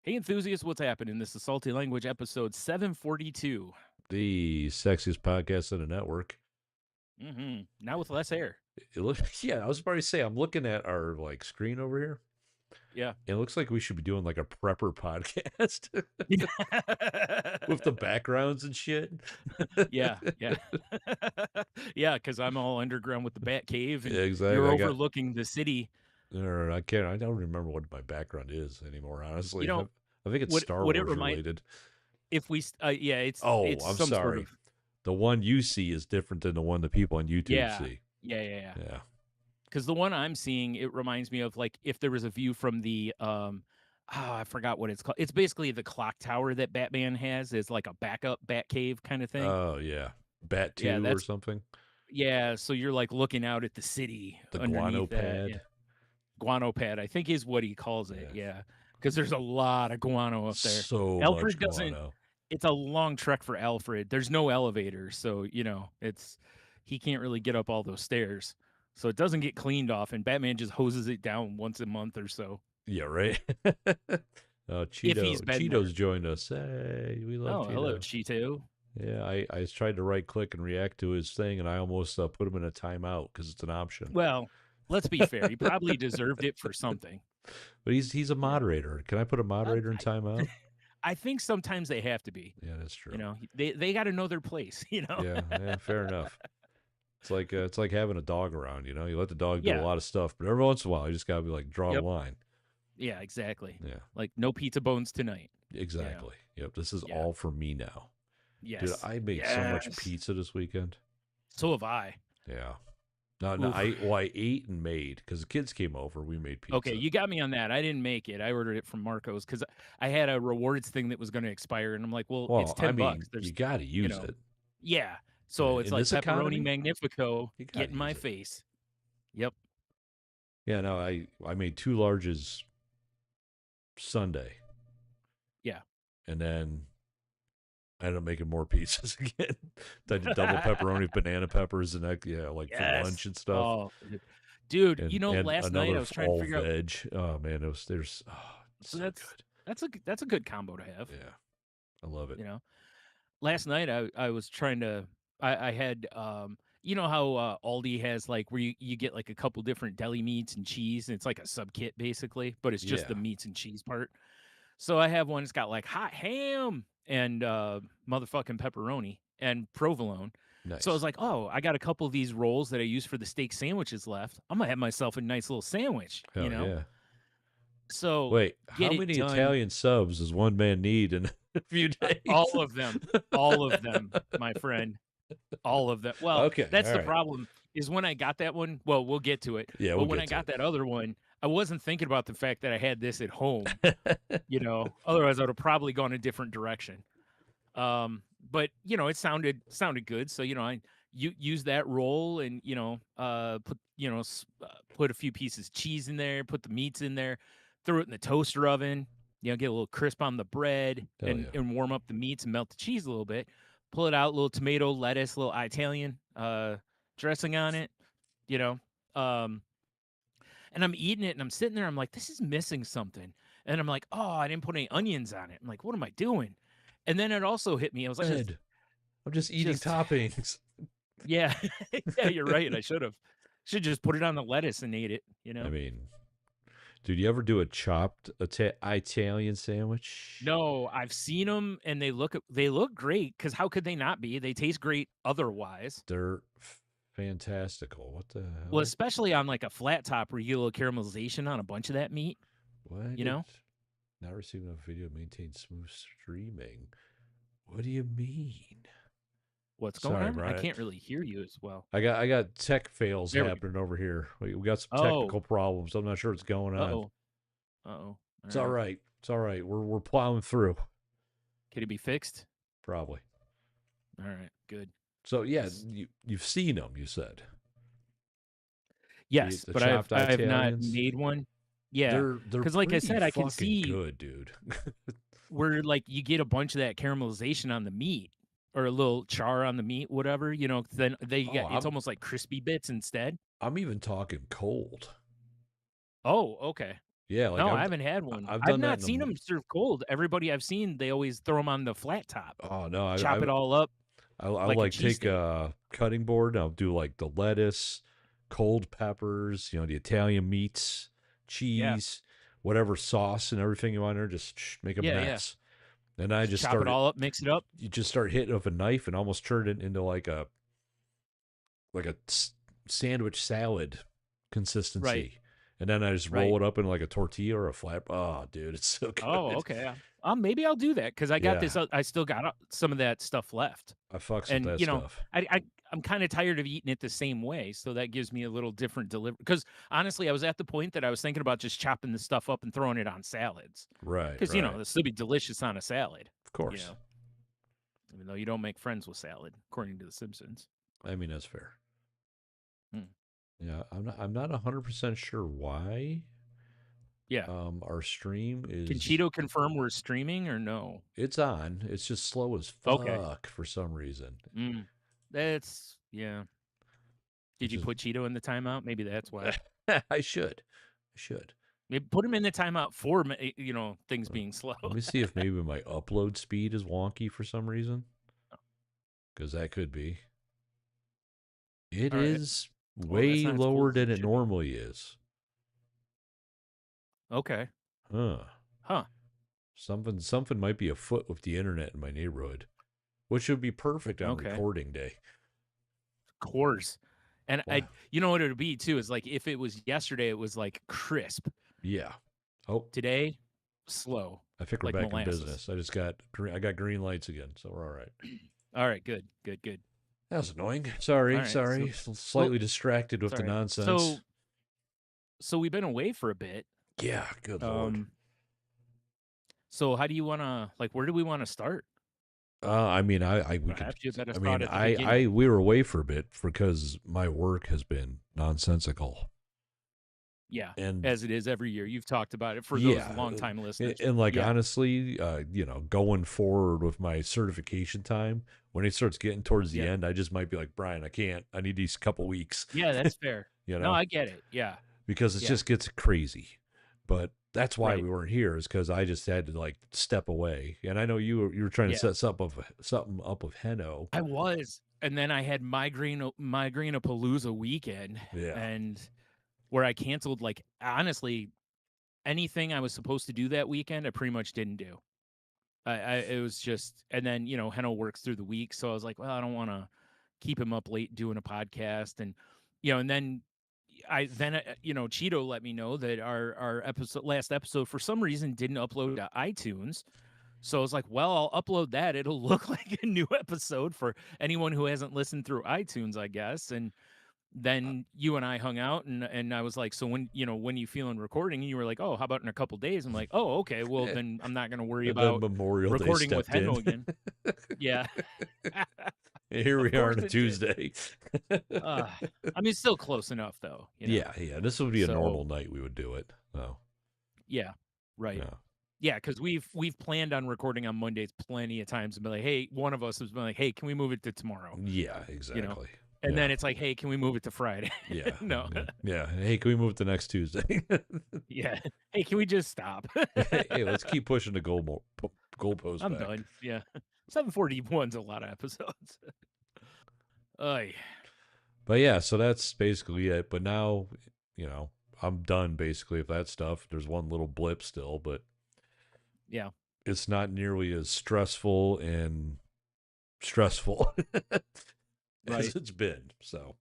Hey, enthusiasts, what's happening? This is Salty Language episode 742. The sexiest podcast on the network. Now with less hair. Yeah, I was about to say, I'm looking at our screen over here. Yeah. It looks like we should be doing like a prepper podcast with the backgrounds and shit. Yeah. Yeah. Yeah, because I'm all underground with the Bat Cave and Yeah, exactly. you're overlooking the city. Or I can't, I don't remember what my background is anymore, You honestly. know, I think it's Star what it Wars remind related. if we yeah, Oh, it's I'm some sort sorry. of The one you see is different than the one the people on YouTube yeah. see. Yeah. Yeah. Because the one I'm seeing, it reminds me of like if there was a view from the I forgot what it's called. It's basically the clock tower that Batman has is like a backup Bat Cave kind of thing. Oh, yeah. Bat Yeah, 2 or something. yeah, so you're like looking out at the city The guano underneath that. Yeah. pad. Guano pad, I think is what he calls it. Yeah. Yeah. Because there's a lot of guano up there. So much Alfred doesn't, guano. it's a long trek for Alfred. There's no elevator. So, he can't really get up all those stairs. So it doesn't get cleaned off, and Batman just hoses it down once a month or so. Yeah, right. If he's been there. Cheeto's joined us. Hey, we love Oh, hello, Cheeto. Cheeto. Yeah, I tried to right click and react to his thing, and I almost put him in a timeout because it's an option. Well, let's be fair. He probably deserved it for something. But he's a You know, moderator. Can I put a moderator in I, timeout? I think sometimes they have to be. Yeah, that's true. They got to know their place. Yeah, fair enough. It's like having a dog around. You let the dog do a Yeah. lot of stuff, but every once in a while, you just gotta be like draw Yep. a line. Yeah, exactly. Yeah, Like no pizza bones tonight. exactly. Yep, this is Yeah. all for me now. Dude, Yes. I made so much pizza this weekend. So have I. Yeah. No, Oof. I ate and made because the kids came over. We made pizza. Okay, you got me on that. I didn't make it. I ordered it from Marco's because I had a rewards thing that was going to expire, and I'm like, well, it's Well, I $10. mean, There's, you got to use it. yeah. So it's In like this pepperoni economy, magnifico, you got get to in my use it. face. Yep. Yeah, no, I made two larges Sunday. Yeah. And then I ended up making more pizzas again. I did double pepperoni, banana peppers, and that, for Yes. lunch and stuff. Oh, dude. And Last night another I was trying to all figure out. veg. Oh man, there's So so good. that's a good combo to have. Yeah, I love it. Last night I was trying to I had you know how Aldi has like where you get like a couple different deli meats and cheese, and it's like a sub kit basically, but it's just Yeah, the meats and cheese part. So I have one that's got like hot ham and motherfucking pepperoni and provolone. So I was nice. like, oh, I got a couple of these rolls that I use for the steak sandwiches left. I'm gonna have myself a nice little sandwich, Hell yeah. So Wait, get how it many done. Italian subs does one man need in a few days? All of them, my friend. All of them. Well, Okay, that's all the right. problem is when I got that one, well, we'll get to it. Yeah, But we'll when get I to got that other one, I wasn't thinking about the fact that I had this at home, Otherwise I would have probably gone a different direction. But it sounded good. So, I use that roll and, put a few pieces of cheese in there, put the meats in there, throw it in the toaster oven, get a little crisp on the bread Hell yeah. and warm up the meats and melt the cheese a little bit. Pull it out, little tomato, lettuce, little Italian dressing on it, you know. Um, and I'm eating it and I'm sitting there, I'm like, this is missing something. And I'm like, oh, I didn't put any onions on it. I'm like, what am I doing? And then it also hit me. I was like, I'm just eating toppings. yeah, yeah, you're right. I should just put it on the lettuce and ate it, I mean, dude, you ever do a chopped Italian sandwich? No, I've seen them and they look great because how could they not be? They taste great otherwise. They're fantastical. What the hell? Well, especially on like a flat top where you get a little caramelization on a bunch of that meat. What? Not receiving a video maintains smooth streaming. What do you mean? What's going Sorry, on? Brian. I can't really hear you as well. I got tech fails happening over here. We got some technical problems. I'm not sure what's going on. Uh-oh. It's all right. It's all right. We're plowing through. Could it be fixed? Probably. All right, good. So yeah, you've seen them. You said. Yes, the but I've not made one. Yeah, they're because like I said, I can see good, dude. where like you get a bunch of that caramelization on the meat or a little char on the meat, whatever. Then it's almost like crispy bits instead. I'm even talking cold. Oh, okay. Yeah, like No, I haven't had one. I've I've done that not in seen them served cold. Everybody I've seen, they always throw them on the flat top, oh no, chop it all up I'll like a like take cheesesteak. a cutting board and I'll do like the lettuce, cold peppers, the Italian meats, Yeah. cheese, whatever sauce and everything you want there, just make a Yeah, yeah. mess. And I Just just chop it started all up, mix it up. you just start hitting it with a knife and almost turn it into like a sandwich salad Right, consistency. And then I just roll right. it up in like a tortilla or a flat. Oh, dude, it's so Oh, good. okay. Maybe I'll do that because I got Yeah, this. I still got some of that stuff left, I fucks with and that stuff. I'm kind of tired of eating it the same way. So that gives me a little different delivery. Because honestly, I was at the point that I was thinking about just chopping the stuff up and throwing it on salads. Right, Because right. it'll still be delicious on a salad. Of You course. know, even though you don't make friends with salad, according to The Simpsons. I mean, that's fair. Hmm. Yeah, I'm not 100% sure why Yeah. our stream Can is Cheeto confirm we're streaming or no? it's on. It's just slow as Okay. fuck for some reason. Mm. That's yeah. Did Which you is put Cheeto in the timeout? Maybe that's why. I should. I should. Maybe put him in the timeout for things Uh, being slow. Let me see if maybe my upload speed is wonky for some reason, because that could be. It All right. is Well, that's way not as cool lower as than it it should be. normally is. Okay. Huh. Huh. Something might be afoot with the internet in my neighborhood, which would be perfect on Okay. recording day. Of course. And Wow. you know what it would be too is like if it was yesterday, it was like crisp. Yeah. Oh, Today, slow, I think we're like back in molasses. business. I got green lights again, so we're all right. All right. Good. Good. Good. That was annoying. All Sorry, right. sorry. Well, Slightly distracted with the sorry. nonsense. So we've been away for a bit. Yeah, good lord. Um. So how do you want to like? Where do we want to start? I mean, we could. Perhaps you better I start mean, at the beginning. we were away for a bit because my work has been nonsensical, Yeah, and as it is every year. You've talked about it for those yeah, longtime listeners. and like Yeah. honestly, going forward with my certification time, when it starts getting towards the Yeah. end, I just might be like, Brian, I can't. I need these couple weeks, Yeah, that's fair. you No, know, I get it. Yeah. because it Yeah. just gets crazy. But that's why Right. we weren't here, is because I just had to like step away. And I know you were trying to Yeah. set something up with Heno. I was. And then I had migraine-a-palooza weekend Yeah. and where I canceled like honestly anything I was supposed to do that weekend, I pretty much didn't do. It was just and then, Heno works through the week, so I was like, well, I don't want to keep him up late doing a podcast and and then Cheeto let me know that our last episode for some reason didn't upload to iTunes. So I was like, well, I'll upload that. It'll look like a new episode for anyone who hasn't listened through iTunes, I guess. And then you and I hung out and I was like, so when you feeling recording? And you were like, oh, how about in a couple days? I'm like, oh, okay. Well, then I'm not going to worry And then about Memorial Day recording with stepped in. Hendo again. Yeah. And here Of we are course on a it did. Tuesday. Uh, I mean, it's still close enough though, Yeah, yeah. This would be a So normal night we would do it. Oh, yeah, right. yeah. Yeah, because we've planned on recording on Mondays plenty of times and be like, hey, one of us has been like, hey, can we move it to tomorrow? Yeah, You know, exactly. and Yeah. then it's like, hey, can we move it to Friday? Yeah. No, Yeah. Hey, can we move it to next Tuesday? yeah. Hey, can we just stop? Hey, let's keep pushing the goalpost I'm back. done. Yeah, 741's a lot of episodes. Oy. But yeah, so that's basically it. But now, I'm done basically with that stuff. There's one little blip still, but Yeah, it's not nearly as stressful right. as it's been. So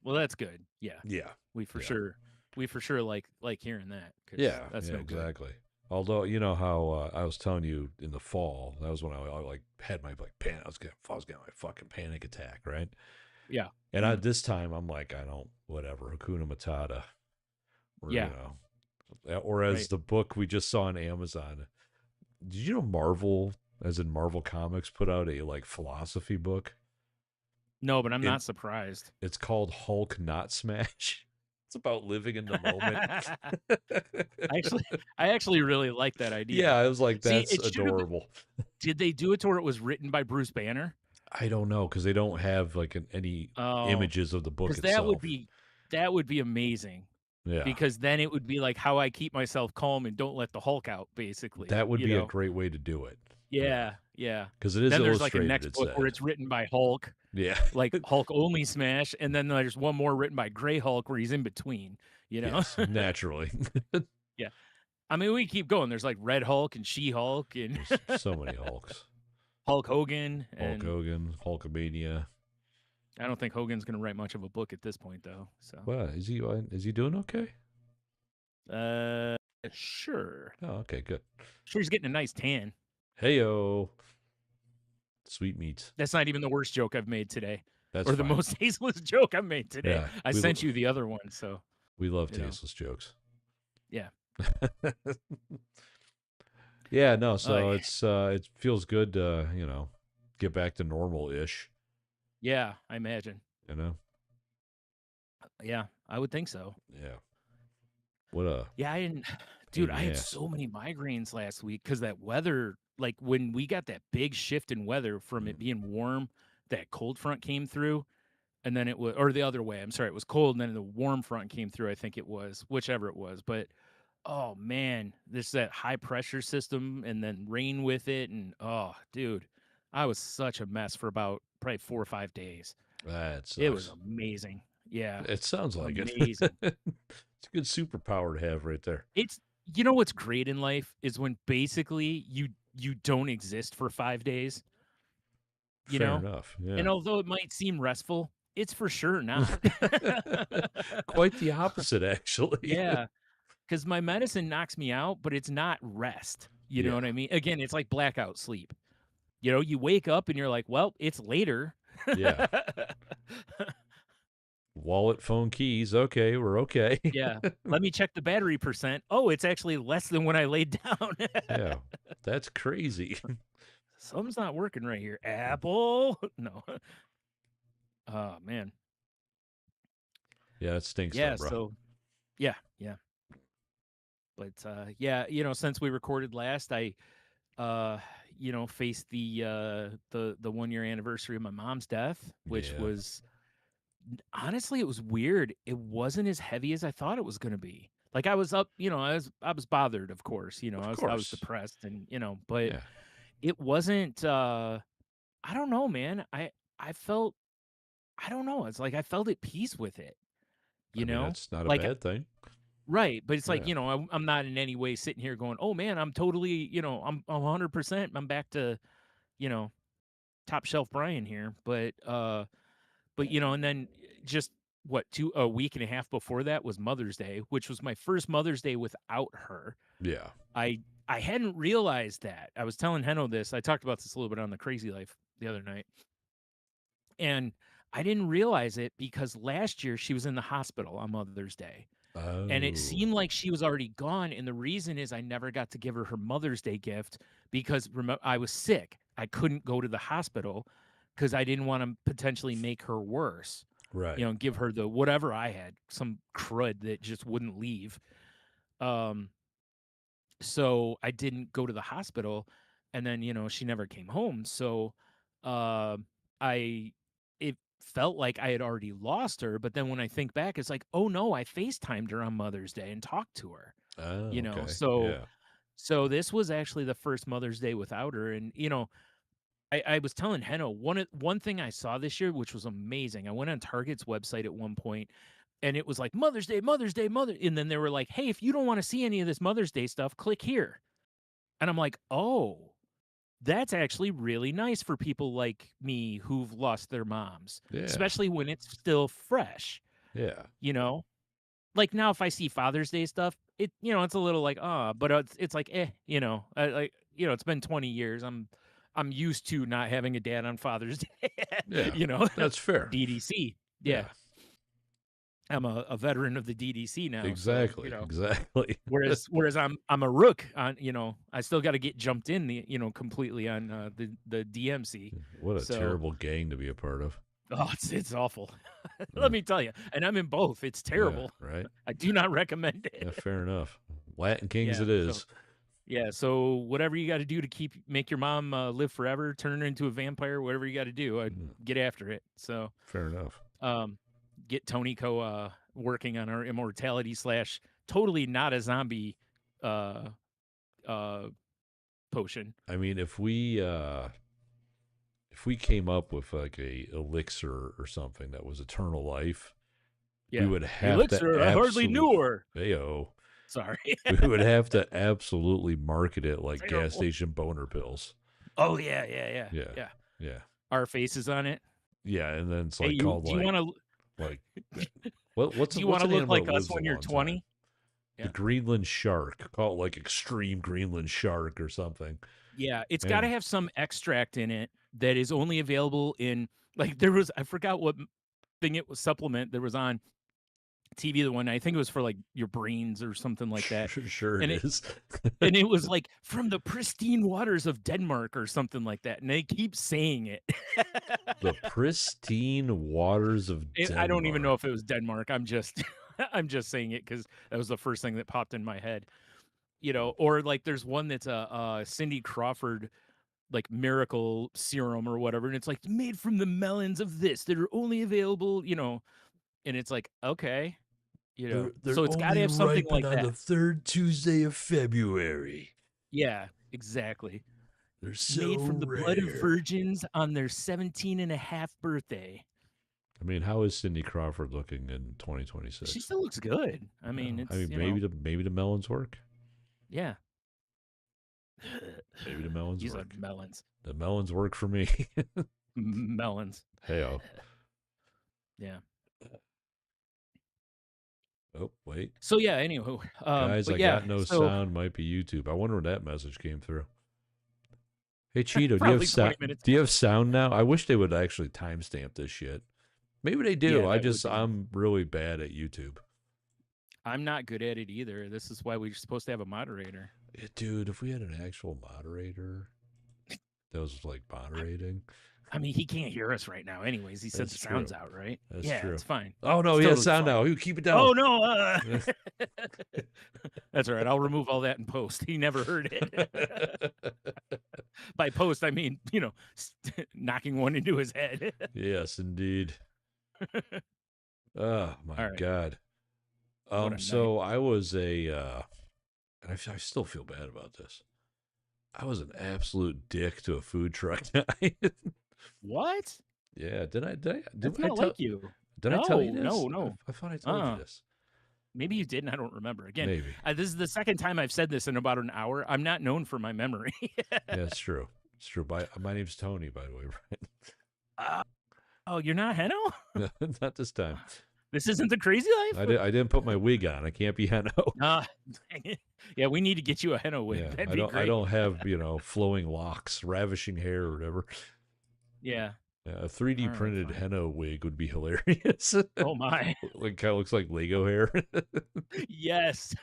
Well, that's good. Yeah, yeah, we for yeah, sure, we for sure like hearing that because yeah, that's yeah, no good. exactly. Although you know how I was telling you in the fall, that was when I like had my like pan. I was getting my fucking panic attack, right? Yeah, And this time I'm like, I don't, whatever, Hakuna Matata, or yeah, or as right. the book we just saw on Amazon. Did you know Marvel, as in Marvel Comics, put out a like philosophy book? No, but I'm And not surprised. it's called Hulk Not Smash. It's about living in the moment. Actually, I actually really like that idea. Yeah, I was like, See, that's it should have. adorable. Did they do it to where it was written by Bruce Banner? I don't know because they don't have like any Oh, images of the book because that would itself. be amazing. Yeah. because then it would be like how I keep myself calm and don't let the Hulk out, basically, That would you be a know? great way to do it. Yeah. Yeah, yeah. Because it is Then there's like a illustrated, next it book where said. it's written by Hulk, Yeah. like Hulk only smash, and then there's one more written by Gray Hulk where he's in between, you know? Yes, naturally. Yeah. I mean, we keep going. There's like Red Hulk and She Hulk and There's so many Hulks. Hulk Hogan, Hulk and Hogan, Hulkamania. I don't think Hogan's gonna write much of a book at this point, though. So, Well, is he doing okay? uh, sure, Oh, okay, good. sure, he's getting a nice tan. Heyo. Sweet meats. That's not even the worst joke I've made today, That's or the fine. most tasteless joke I've made today. Yeah. I sent you the other one, so We love you know, tasteless jokes. yeah. Yeah, no, Oh, so it feels good to, get back to normal ish, yeah, I imagine. you know? Yeah, I would think so. Yeah. What a Yeah, I didn't, pain dude. in I the had ass. so many migraines last week because that weather. Like when we got that big shift in weather from Mm. it being warm, that cold front came through. And then it was, or the other way. I'm sorry, it was cold, and then the warm front came through. I think it was, whichever it was. But oh man, this that high pressure system, and then rain with it, and oh, dude, I was such a mess for about probably 4 or 5 days. That It was sucks. amazing. Yeah, It sounds like it. amazing. It's a good superpower to have right there. It's you know what's great in life is when basically you don't exist for 5 days. You Fair know, enough. Yeah. and although it might seem restful, it's for sure not. Quite the opposite, actually. Yeah. 'Cause my medicine knocks me out, but it's not rest, you know Yeah. what I mean? Again, it's like blackout sleep. You know, you wake up and you're like, "Well, it's later." Yeah. Wallet, phone, keys. Okay, we're okay. Yeah. Let me check the battery percent. Oh, it's actually less than when I laid down. Yeah. That's crazy. Something's not working right here. Apple? No. Oh, man. Yeah, it stinks though, Yeah, bro. so yeah, yeah. But, yeah, since we recorded last, I, uh, faced the 1-year anniversary of my mom's death, which Yeah. was honestly, it was weird. It wasn't as heavy as I thought it was gonna be. Like, I was up, I was bothered, of course, Of I was course. depressed and, but Yeah. it wasn't, I don't know, man. I felt I don't know, it's like I felt at peace with it, I you mean, know? that's not a Like bad thing. right, but it's like, Yeah. I'm not in any way sitting here going, "Oh, man, I'm totally, I'm 100%, I'm back to, you know, top shelf Brian here." But, and then just what, a week and a half before that was Mother's Day, which was my first Mother's Day without her. Yeah. I I hadn't realized that. I was telling Heno this. I talked about this a little bit on the Crazy Life the other night. And I didn't realize it because last year she was in the hospital on Mother's Day. And it Oh. seemed like she was already gone. And the reason is I never got to give her Mother's Day gift because I was sick. I couldn't go to the hospital because I didn't want to potentially make her worse. Right. Give her the whatever I had, some crud that just wouldn't leave. Um, so I didn't go to the hospital, and then she never came home. So, uh, I it felt like I had already lost her. But then when I think back, it's like, oh no, I FaceTimed her on Mother's Day and talked to her. Oh, okay. So Yeah. this was actually the first Mother's Day without her, and I was telling Heno one thing I saw this year, which was amazing. I went on Target's website at one point, and it was like Mother's Day, Mother's Day, and then they were like, "Hey, if you don't want to see any of this Mother's Day stuff, click here." And I'm like, "Oh, that's actually really nice for people like me who've lost their moms, Yeah. especially when it's still fresh." Yeah. You know, like now if I see Father's Day stuff, it's a little like, but it's like, like it's been 20 years. I'm used to not having a dad on Father's Day. Yeah. you know, That's fair. DDC. Yeah, Yeah. I'm a veteran of the DDC now, so Exactly. Exactly. whereas I'm a rook on, I still got to get jumped in completely on the DMC. What a So terrible gang to be a part of. oh, it's awful. Yeah. Let me tell you, and I'm in both. It's Yeah, terrible. right. I do not recommend Yeah, it. fair enough. Latin Kings Yeah. it So is. yeah. So whatever you got to do to make your mom live forever, turn her into a vampire, whatever you got to do, Mm, get after it. So fair enough. um, get Tony Co. working on our immortality slash totally not a zombie uh uh potion. I mean, if we came up with like a elixir or something that was eternal life, we Yeah. would have to Elixir, I hardly knew her. Ayo. Sorry. We would have to absolutely market it like gas Terrible. station boner pills. Oh yeah, yeah, yeah. Yeah. Yeah. Yeah. Our faces on it. Yeah, and then it's Hey, like you called do you want to like what's do you want what's to an look animal like that us lives a when you're long time? 20? The Yeah. Greenland shark. Call it like extreme Greenland shark or something. Yeah, it's got to And have some extract in it that is only available in like there was I forgot what thing it was supplement there was on TV the one night. I think it was for like your brains or something like that. sure it And is. it was like from the pristine waters of Denmark or something like that. And they keep saying it. The pristine waters of I don't even know Denmark. if it was Denmark. I'm just I'm just saying it because that was the first thing that popped in my head. You know, or like there's one that's a Cindy Crawford like miracle serum or whatever, and it's like made from the melons of this that are only available, you know, and it's like okay, you know, They're so it's got to only have something ripen like on the that. third Tuesday of February. Yeah, exactly. They're so Made from the blood of rare. virgins on their 17 and a half birthday. I mean, how is Cindy Crawford looking in She 2026? still looks good. I mean, Oh, I it's, mean, you know, maybe the melons work. yeah. Maybe the melons You said work. melons. The melons work for me. Melons. Heyo. Yeah. Oh, wait. So yeah, anywho, Guys, but I yeah, got no so sound. Might be YouTube. I wonder when that message came through. Hey Cheeto, do you have probably 20 minutes Do you ago. have sound now? I wish they would actually timestamp this shit. Maybe they do. Yeah, that would be I'm really bad at YouTube. I'm not good at it either. This is why we're supposed to have a moderator. Yeah, dude, if we had an actual moderator that was like moderating, I mean, he can't hear us right now anyways. He said that's the true. sound's out, right? That's Yeah, true. it's fine. Oh no, It's he has totally sound fine. now. You keep it down. Oh no, that's all right. I'll remove all that in post. He never heard it. By post, I mean, you know, knocking one into his head. Yes, indeed. Oh my All right. god. What a night. So I was and I still feel bad about this. I was an absolute dick to a food truck guy. What? Yeah, That's not like you. did I tell you No, this? no, no. I thought I told you Uh, this. maybe you didn't. I don't remember. Again, Maybe. this is the second time I've said this in about an hour. I'm not known for my memory. Yeah, it's true. It's true. My name's Tony, by the way, uh, oh, you're not Heno? right? Not this time. This isn't the crazy life? I didn't put my wig on. I can't be Heno. Uh, yeah, we need to get you a Heno wig. Yeah, That'd be I great. don't have, flowing locks, ravishing hair or whatever. Yeah. Yeah, a 3D All right, printed fine. henna wig would be hilarious. Oh my. Like kind of looks like Lego hair. Yes.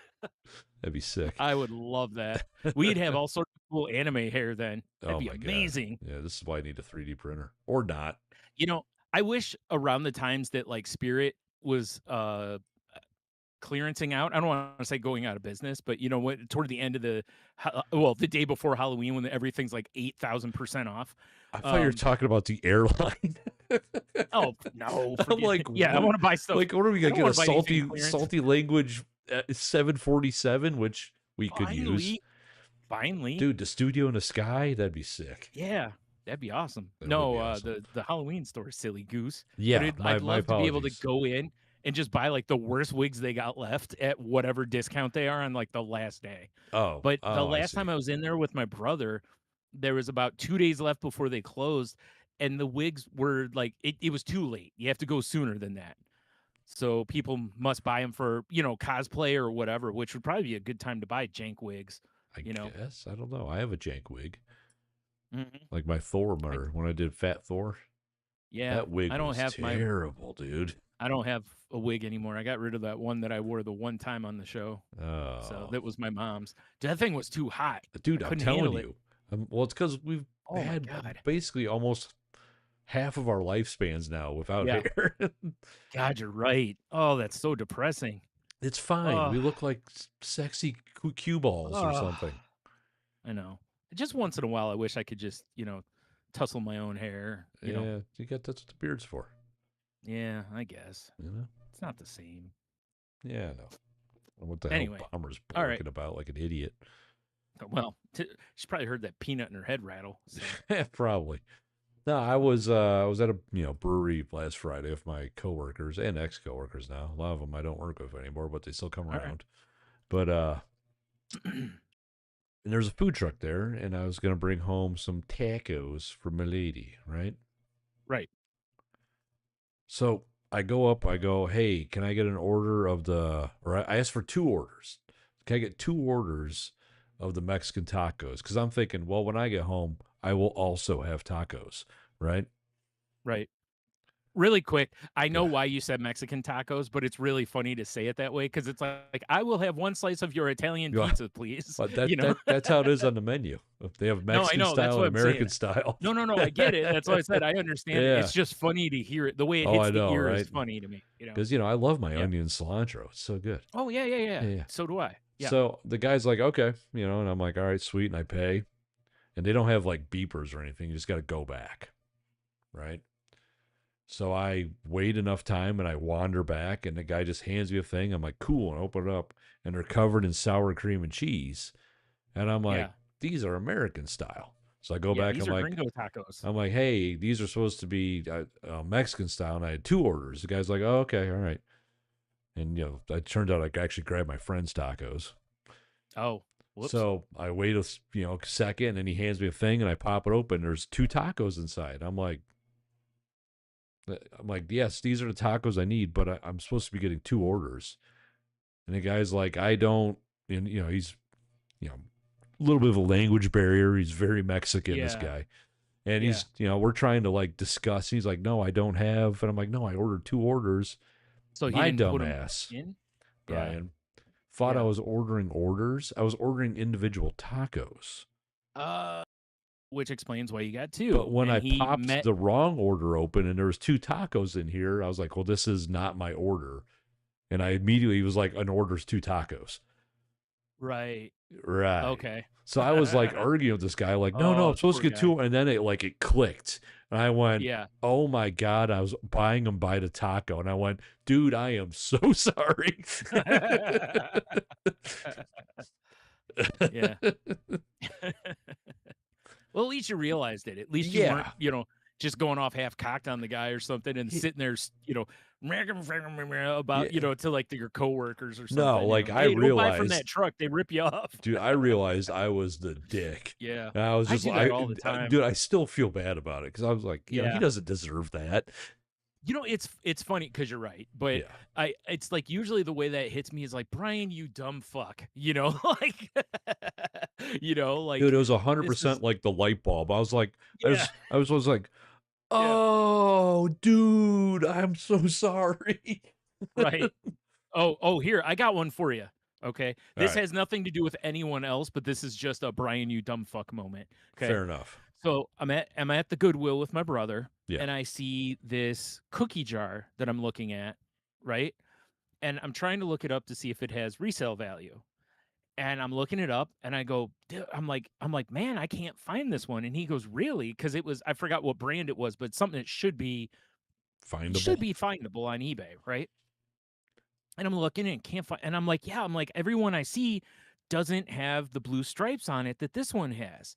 That'd be sick. I would love that. We'd have all sorts of cool anime hair then. That'd Oh be my god. amazing. Yeah, this is why I need a 3D printer or not. You know, I wish around the times that like Spirit was clearancing out. I don't want to say going out of business, but you know what? Toward the end of the day before Halloween, when everything's like 8,000% off. I thought you were talking about the airline. Oh no, I'm forget. like, Yeah, I want to buy stuff. like, what are we I gonna don't get? A want to buy anything clearance. salty language 747, which we could use. Finally, Dude, the studio in the sky, that'd be sick. yeah, that'd be awesome. That would No, be awesome. the Halloween store, silly goose. But Yeah, I'd my love to be able to apologies. go in and just buy like the worst wigs they got left at whatever discount they are on like the last day. Oh, But the I last see. time I was in there with my brother, there was about 2 days left before they closed, and the wigs were like it was too late. You have to go sooner than that. So people must buy them for, you know, cosplay or whatever, which would probably be a good time to buy jank wigs, I you know. guess. I don't know. I have a jank wig. Mhm. Like my Thor I, murder when I did Fat Thor. yeah, That wig I don't was have terrible, dude. I don't have a wig anymore. I got rid of that one that I wore the one time on the show. So Oh, that was my mom's. That thing was too hot. I dude, I'm couldn't telling handle it. you. Well, it's because we've Oh my had god. basically almost half of our lifespans now without Yeah. hair. God, you're right. Oh, that's so depressing. It's fine. Oh, We look like sexy cue balls or oh, something. I know. Just once in a while, I wish I could just, you know, tussle my own hair. You know. Yeah, that's what the beard's for. Yeah, I guess. You know. It's not the same. Yeah, no. What the hell, Anyway, Bomber's all right. barking about like an idiot? Well, she's probably heard that peanut in her head rattle. So, Probably. No, I was at a brewery last Friday with my coworkers and ex coworkers now. A lot of them I don't work with anymore, but they still come all right. around. But and there's a food truck there, and I was gonna bring home some tacos for my lady, right? Right. So I go up, I go, hey, can I get an order of the, or I asked for two orders. Can I get two orders of the Mexican tacos? Because I'm thinking, well, when I get home, I will also have tacos, right? Right. Really quick, I know Yeah. why you said Mexican tacos, but it's really funny to say it that way because it's like, I will have one slice of your Italian Yeah. pizza, please. But You know? that's how it is on the menu. If they have No, I Mexican know. That's style what and I'm American saying. style. No, no, no. I get it. That's why I said I understand it. Yeah. It's just funny to hear it. The way it Oh, hits I the know, ear is right? funny to me. You know? Because I love my Yeah. onion cilantro. It's so good. Oh yeah, yeah, yeah. Yeah, yeah. So do I. Yeah. So the guy's like, okay, and I'm like, all right, sweet, and I pay. And they don't have like beepers or anything. You just got to go back, right? So I wait enough time and I wander back, and the guy just hands me a thing. I'm like, cool, and open it up, and they're covered in sour cream and cheese. And I'm like, Yeah. these are American style. So I go Yeah. back. These are gringo tacos. I'm like, hey, these are supposed to be Mexican style, and I had two orders. The guy's like, oh, okay, all right. And it turned out I actually grabbed my friend's tacos. Oh, whoops. So I wait a second, and he hands me a thing, and I pop it open. There's two tacos inside. I'm like, yes, these are the tacos I need, but I'm supposed to be getting two orders. And the guy's like, I don't, and he's, a little bit of a language barrier. He's very Mexican, this Yeah. guy. And Yeah. he's, we're trying to like discuss. He's like, no, I don't have. And I'm like, no, I ordered two orders. So he My didn't put dumb them ass, in. Yeah. Brian, thought I Yeah. was ordering orders. I was ordering individual tacos. Uh, which explains why you got But two. when And I he popped met. the wrong order open and there was two tacos in here, I was like, well, this is not my order. And I immediately was like, an order's two tacos. Right. Right. Okay. So I was like arguing with this guy, like, no, Oh, I'm supposed poor to get guy. two. And then it clicked. And I went, Yeah. oh my God, I was buying him by the taco. And I went, dude, I am so sorry. Yeah. Well, at least you realized it. At least you weren't, Yeah. just going off half cocked on the guy or something and sitting there, about, Yeah. to like your coworkers or No, something. like I Hey, don't buy from realized, that truck. They rip you off. dude, I realized I was the dick. Yeah. And I was I just do that like, all the time. dude, I still feel bad about it because I was like, he Yeah. doesn't deserve that. It's funny because you're right, but Yeah. it's like usually the way that hits me is like, Brian, you dumb fuck, like, Dude, like it was this is 100% like the light bulb. I was like, yeah, I was like, yeah, oh, dude, I'm so sorry. right. Oh, here, I got one for you. Okay. All This right, has nothing to do with anyone else, but this is just a Brian, you dumb fuck moment. Okay. fair enough. So I'm at the Goodwill with my brother, Yeah. and I see this cookie jar that I'm looking at, right? And I'm trying to look it up to see if it has resale value. And I'm looking it up and I go, "Dude," I'm like, man, I can't find this one. And he goes, really? Because I forgot what brand it was, but something that Findable. should be findable on eBay, right? And I'm looking and can't find, and I'm like, yeah, I'm like, everyone I see doesn't have the blue stripes on it that this one has.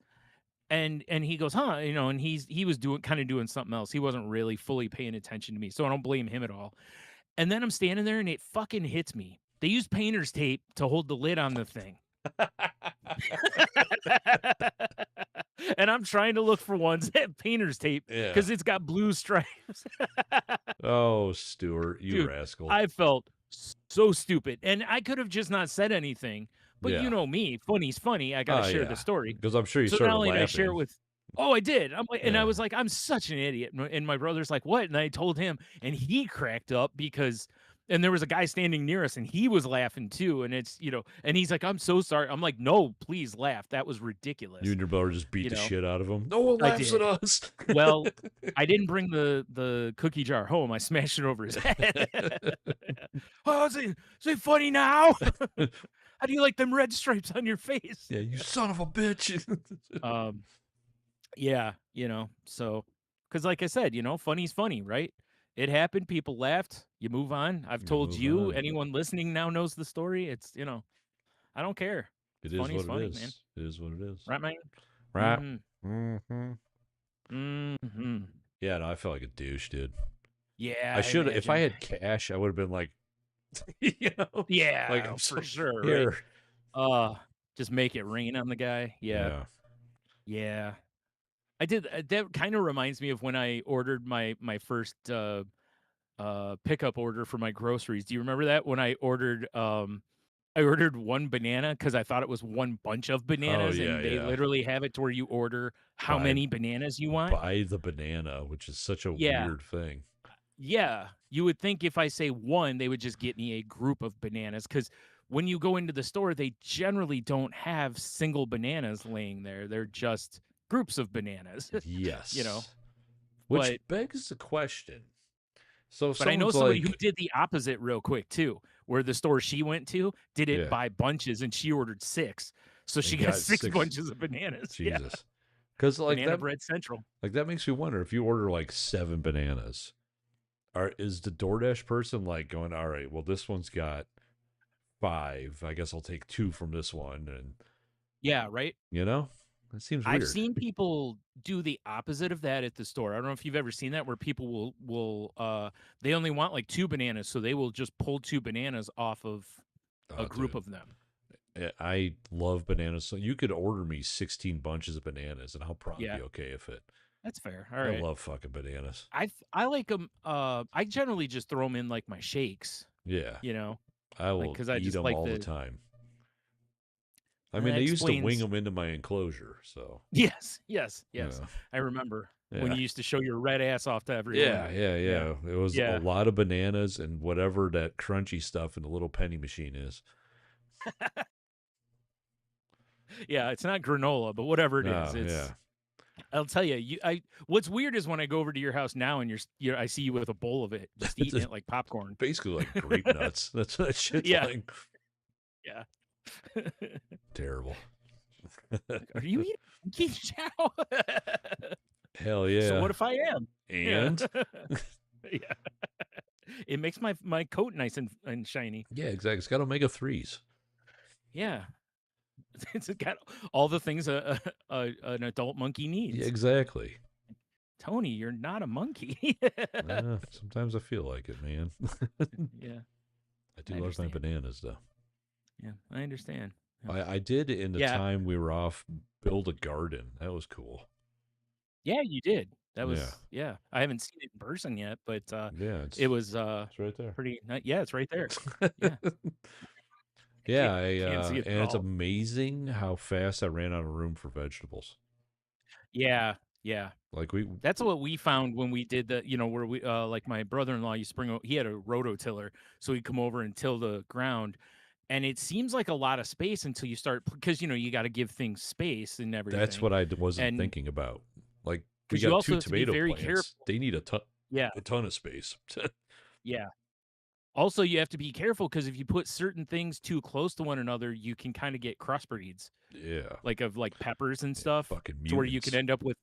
And he goes, huh, and he was doing something else. He wasn't really fully paying attention to me. So I don't blame him at all. And then I'm standing there and it fucking hits me. They use painter's tape to hold the lid on the thing. And I'm trying to look for ones that have painter's tape Yeah. because it's got blue stripes. Oh, Stuart, you Dude, rascal. I felt so stupid. And I could have just not said anything. But you Yeah. know me, funny's funny. I gotta Oh, share the yeah. story. Because I'm sure you So not started only did I share it laughing. with oh, I did. I'm like, and I Yeah. was like, I'm such an idiot. And my brother's like, what? And I told him, and he cracked up because, and there was a guy standing near us, and he was laughing too. And it's, and he's like, I'm so sorry. I'm like, no, please laugh. That was ridiculous. You and your brother just beat You the know, shit out of him. No one I laughs at did. us. Well, I didn't bring the cookie jar home. I smashed it over his head. Oh, is it funny now? How do you like them red stripes on your face? Yeah, you son of a bitch. Um, yeah, so because like I said, funny's funny, right? It happened, people laughed, you move on. I've You told move you, on. anyone listening now knows the story. It's, I don't care. It It's is funny, it's what it funny, man. is. It is what it is. Right, man? Right. Mhm. Mm-hmm. Mhm. Yeah, no, I felt like a douche, dude. Yeah, I I should, if I imagine. had cash, I would have been like, like Yeah, I'm for so sure, right? here. Uh, just make it rain on the guy. Yeah. Yeah. Yeah. I did that kinda reminds me of when I ordered my first, pickup order for my groceries. Do you remember that? When I ordered 1 banana because I thought it was 1 bunch of Oh bananas, yeah, and they yeah. literally have it to where you order how Buy many bananas you want. buy the banana, which is such a Yeah. weird thing. Yeah. You would think if I say 1, they would just get me a group of bananas. Because when you go into the store, they generally don't have single bananas laying there. They're just groups of bananas, you know? Yes. Which But begs the question. So if But I know someone's somebody who like, did the opposite real quick too, where the store she went to did it yeah, by bunches and she ordered 6. So she and got got 6 six, bunches of bananas. Yeah. Jesus. Because Banana bread central. like that makes me wonder if you order like 7 bananas, is the DoorDash person like going, all right, well this one's got 5. I guess I'll take 2 from this one, and Yeah, right? you know, that seems I've weird. seen people do the opposite of that at the store. I don't know if you've ever seen that where people will they only want like 2 bananas, so they will just pull 2 bananas off of a Oh, group dude. of them. I love bananas. So you could order me 16 bunches of bananas, and I'll probably Yeah, be okay with it. that's fair. All I right. love fucking bananas. I like them. I generally just throw them in like my shakes, Yeah, you know, I like will because I eat just them like all the time. I and mean, that they used to wing explains. them into my enclosure, so Yes, yes, yes. yeah, I remember when yeah, you used to show your red ass off to everyone. yeah, yeah, Yeah, yeah. It was a yeah, lot of bananas and whatever that crunchy stuff in the little penny machine is. yeah. It's not granola, but whatever it is, Oh, it's. yeah. I'll tell you. I. What's weird is when I go over to your house now and I see you with a bowl of it, just It's eating it like popcorn. basically like grape nuts. That's what that shit's Yeah, like. yeah. Terrible. Are you eating monkey chow? Hell So yeah. what if I am? Yeah, And yeah. It makes my coat nice and shiny. yeah, exactly. It's got omega 3s. Yeah, it's got all the things an adult monkey Yeah, needs. exactly. Tony, you're not a monkey. Sometimes I feel like it, man. Yeah, I I do love my understand. bananas, though. Yeah, I understand. Yeah. I did in the Yeah, time we were off build a garden. That was cool. yeah, you did. That Yeah, was yeah. I haven't seen it in person yet, but yeah, it was it's right there. pretty. Yeah, it's right there. Yeah, Yeah, can't see it and at it's all. amazing how fast I ran out of room for vegetables. Yeah, yeah. Like we, That's what we found when we did where we like my brother-in-law used to he had a rototiller, so he'd come over and till the ground. And it seems like a lot of space until you start because you got to give things space and that's everything. what wasn't And thinking about. Like we because you got two also have to be tomato very plants. careful. They need Yeah, a ton of space. yeah. Also, you have to be careful because if you put certain things too close to one another, you can kind of get crossbreeds, Yeah, like of like peppers and yeah, stuff, fucking to where you could mutants. end up with.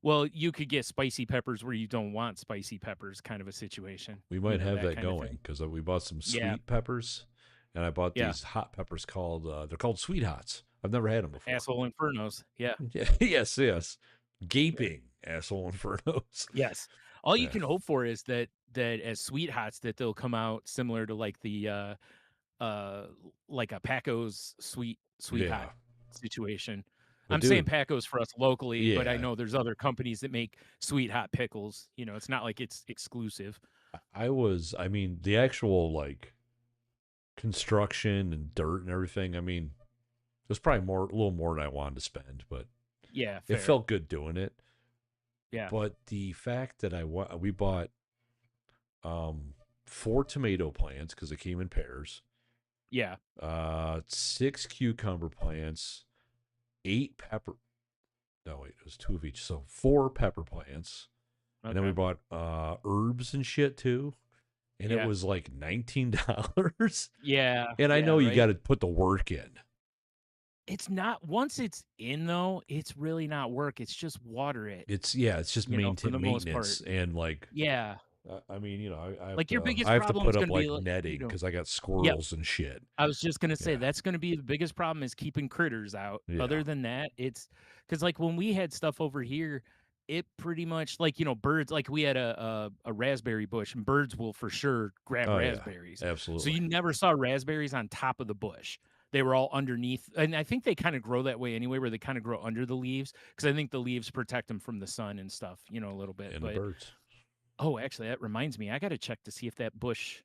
Well, you could get spicy peppers where you don't want spicy peppers, kind of a situation. We might have That that kind of going thing. because we bought some Yeah, sweet peppers, and I bought yeah. these hot peppers called they're called sweet hots. I've never had them before. Asshole infernos. Yeah. Yeah, yes, yes, gaping asshole infernos. Yes. All you Yeah, can hope for is that as sweet hots that they'll come out similar to like the uh like a Paco's sweet hot yeah, situation. but I'm saying dude, Paco's for us locally, but I yeah, know there's other companies that make sweet hot pickles. It's not like it's exclusive. I mean, the actual like construction and dirt and everything. I mean, it was probably a little more than I wanted to spend, but Yeah, it fair. felt good doing it. Yeah. But the fact that we bought um 4 tomato plants because it came in pairs, Yeah. 6 cucumber plants, 8 pepper. No, wait, it was 2 of each, so 4 pepper plants, and then we Okay. bought herbs and shit too, and it Yeah. was like $19. Yeah. And I Yeah, know you right? got to put the work in. It's not once it's in though, it's really not work. It's just water it, It's yeah, it's just for the most part. maintenance and like Yeah. I mean, Like your biggest I have to problem put is up going to be like like, netting because I got yeah, squirrels and shit. I was just gonna say Yeah, that's gonna be the biggest problem is keeping critters out. yeah, Other than that, it's because like when we had stuff over here, it pretty much like birds. Like we had a raspberry bush, and birds will for sure grab oh yeah, raspberries. So absolutely. you never saw raspberries on top of the bush. They were all underneath, and I think they kind of grow that way anyway, where they kind of grow under the leaves because I think the leaves protect them from the sun and stuff, a little bit. And the But birds. oh, actually, that reminds me, I got to check to see if that bush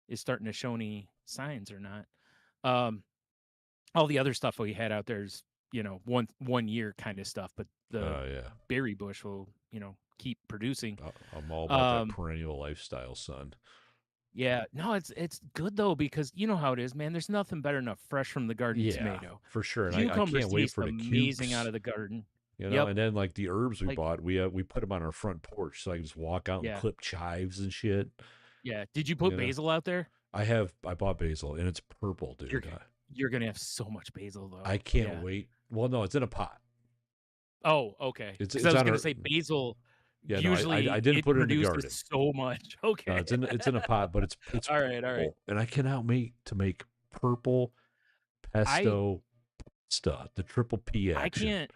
is starting to show any signs or not. Um, all the other stuff we had out there is, one year kind of stuff, but the Oh yeah, berry bush will, keep producing. I'm all about that Um, perennial lifestyle, son. yeah, no, it's good though because you know how it is, man. There's nothing better than a fresh from the garden Yeah, tomato. for sure. And I Cucumbers can't wait taste for the amazing out cukes. of the garden. You know, Yep, and then like the herbs we like bought, we put them on our front porch, so I can just walk out and yeah, clip chives and shit. yeah. Did you put You know, basil out there? I bought basil and it's purple, You're dude. you're gonna have so much basil I though. can't Yeah. wait. Well, no, it's in a pot. Oh, okay. Because I It's was on gonna our. say basil. Yeah, no, I Usually, didn't it put it in the produces garden. so much. No, Okay. it's in a pot, but it's All right, all right. purple, and I cannot make purple I pesto stuff, the triple P I action. can't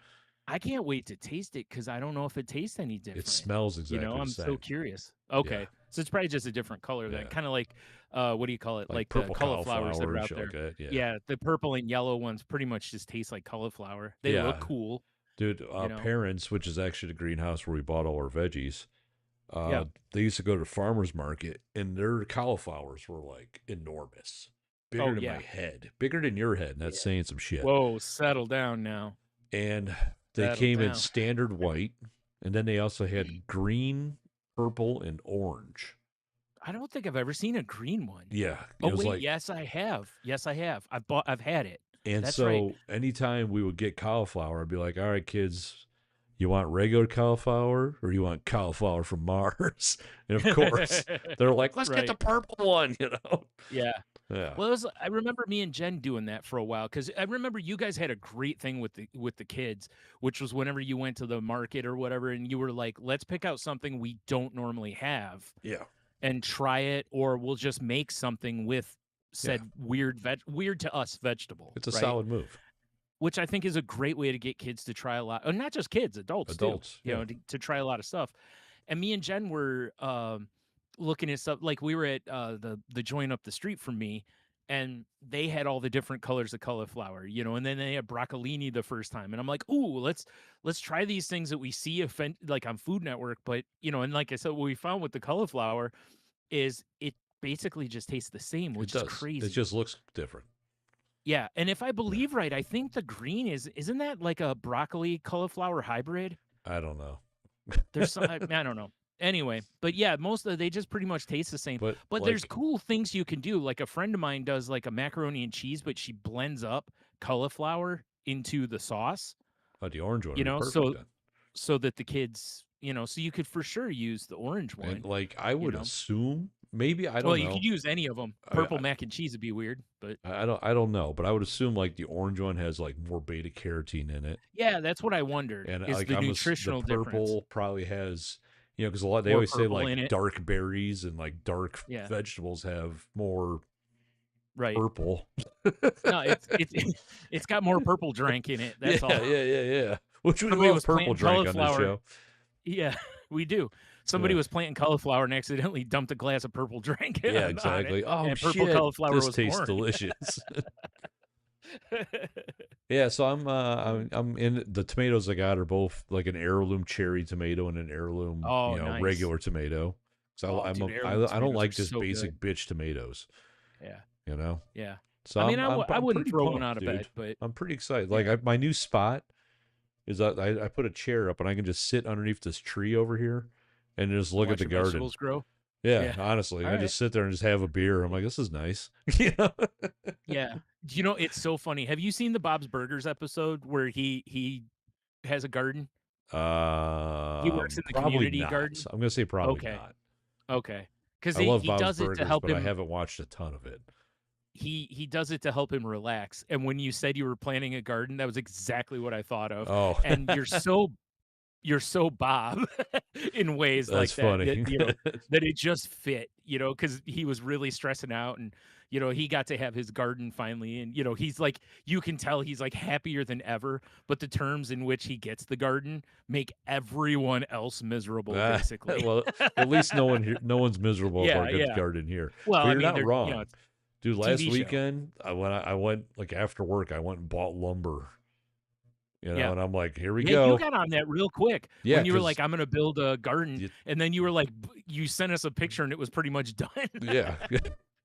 I can't wait to taste it because I don't know if it tastes any It different. smells exactly the I'm so same. curious. Yeah, Okay. So it's probably just a different color then, yeah, kinda like, what do you call it? like Like the purple cauliflowers that cauliflower are and out shit like there. that. Yeah, Yeah, the purple and yellow ones pretty much just taste like cauliflower. They look yeah, cool, dude. you know? Parents, which is actually the greenhouse where we bought all our veggies. Yeah. They used to go to the farmers market, and their cauliflowers were like enormous, bigger Oh, than my yeah. head, bigger than your head. And that's Yeah. saying some shit. Whoa, settle down now. And they Settle came in down. standard white, and then they also had green, purple, and orange. I don't think I've ever seen a green one. Yeah, Oh, it was wait, like, yes, I have. Yes, I have. I've had it. and That's right. so anytime we would get cauliflower, I'd be like, all right, kids, you want regular cauliflower or you want cauliflower from Mars? And of course, they're like, let's get the Right. purple one, you know? Yeah. Yeah. Well, I remember me and Jen doing that for a while because I remember you guys had a great thing with the kids, which was whenever you went to the market or whatever, and you were like, "Let's pick out something we don't normally have Yeah. and try it, or we'll just make something with Yeah. said weird to us vegetable, It's a right?" solid move. Which I think is a great way to get kids to try a lot, or not just kids, adults too, Adults. Yeah. to try a lot of stuff. And me and Jen were looking at stuff like we were at the joint up the street from me, and they had all the different colors of cauliflower, and then they had broccolini the first time, and I'm like, ooh, let's try these things that we see like on Food Network, but and like I said, what we found with the cauliflower is it basically just tastes the same, It which is does. It crazy. just looks different. Yeah, and if I Yeah. believe right, I think the green isn't that like a broccoli cauliflower hybrid? I don't know. There's some I don't know. Anyway, but yeah, most of they just pretty much taste the same. But But there's like, cool things you can do. Like a friend of mine does like a macaroni and cheese, but she blends up cauliflower into the sauce, the orange one would you be know, perfect so then. so that the kids, so you could for sure use the orange And one, like, I you would know. assume, maybe, I Well, don't you could know. use any of them. Purple mac and cheese would be weird, but I don't know, but I would assume like the orange one has like more beta carotene in it, yeah, that's what I wondered and is like the the nutritional difference. purple probably has, because a lot they More always say purple in like it. dark berries and like dark Yeah, vegetables have more right. purple. No, it's it's got more purple drink in it, Yeah, that's all. yeah. Which we Somebody love was purple planting drink on this cauliflower. show. Yeah, we do. Somebody Yeah, was planting cauliflower and accidentally dumped a glass of purple drink yeah, on it, exactly. Oh and purple shit, cauliflower this was tastes born. delicious. Yeah, so I'm in the tomatoes I got are both like an heirloom cherry tomato and an heirloom, Oh, nice. regular tomato. So Oh, dude, I heirloom I don't tomatoes are like just so good. basic bitch tomatoes, Yeah, you know. yeah. So I mean, I I'm wouldn't pretty throw one pumped, out of bed, dude. but I'm pretty excited. Like yeah. my new spot is that I put a chair up and I can just sit underneath this tree over here and just And look at watch the your garden. vegetables grow. Yeah, Yeah. honestly, All I right. just sit there and just have a beer. I'm like, this is nice. You know? Yeah. It's so funny. Have you seen the Bob's Burgers episode where he has a garden? He works in the Probably community not. garden? I'm gonna say probably Okay. not. Okay. Because I love he Bob's does it to Burgers, help but I him haven't watched a ton of it. he does it to help him relax, and when you said you were planting a garden, that was exactly what I thought of, Oh, and you're so you're so Bob in ways That's like that, funny. that it just fit, because he was really stressing out and, he got to have his garden finally. And, he's like, you can tell he's like happier than ever, but the terms in which he gets the garden make everyone else miserable, basically. Well, at least no one here, no one's miserable over Yeah, a good yeah. garden here. Well, But I you're mean, not they're, wrong, it's dude. Last TV show. weekend, I went like after work, I went and bought lumber, Yeah. and I'm like, here we Yeah, you go. got on that real quick Yeah, when you were because like, "I'm gonna build a garden," and then you were like, you sent us a picture and it was pretty much done. yeah,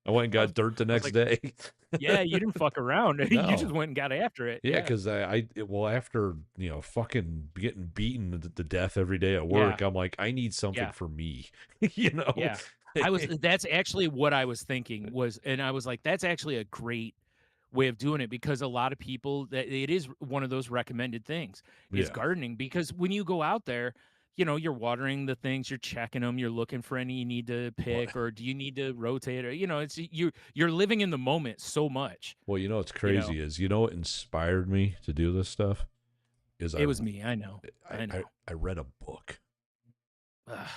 I went and I was got dirt the I was next like, day. "Yeah, you didn't fuck around. You just No. went and got after it." Yeah, Yeah. because well, after fucking getting beaten to death every day at Yeah. work, I'm like, I need something Yeah. for me, you know. Yeah. That's actually what I was thinking was, and I was like, "That's actually a great way of doing it," because a lot of people, that it is one of those recommended things is Yeah. gardening, because when you go out there, you're watering the things, you're checking them, you're looking for any you need to Well, pick, or do you need to rotate, or it's you're living in the moment so much. well, what's you know crazy is what inspired me to do this stuff is it was me. I know. I I I, know. I read a book. Ugh.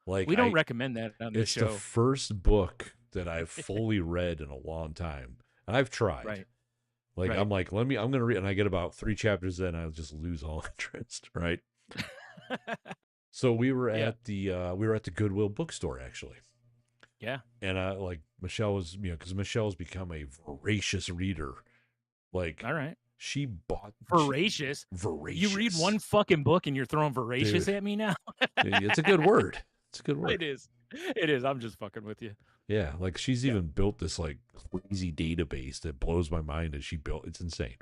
Like We don't recommend that on this it's the show. first book that I've fully read in a long time. And I've tried. Right. Like Right. I'm like, I'm gonna read, and I get about 3 chapters in, I just lose all interest, right? So Yeah. we were at the Goodwill bookstore actually. Yeah. And like Michelle was, because Michelle's become a voracious reader. Like All right. she bought Voracious. You read voracious, one fucking book and you're throwing voracious dude. at me now? It's a good word. It's a good word. It is. It is. I'm just fucking with you. Yeah, like she's Yeah. even built this like crazy database that blows my mind that she built. It's insane.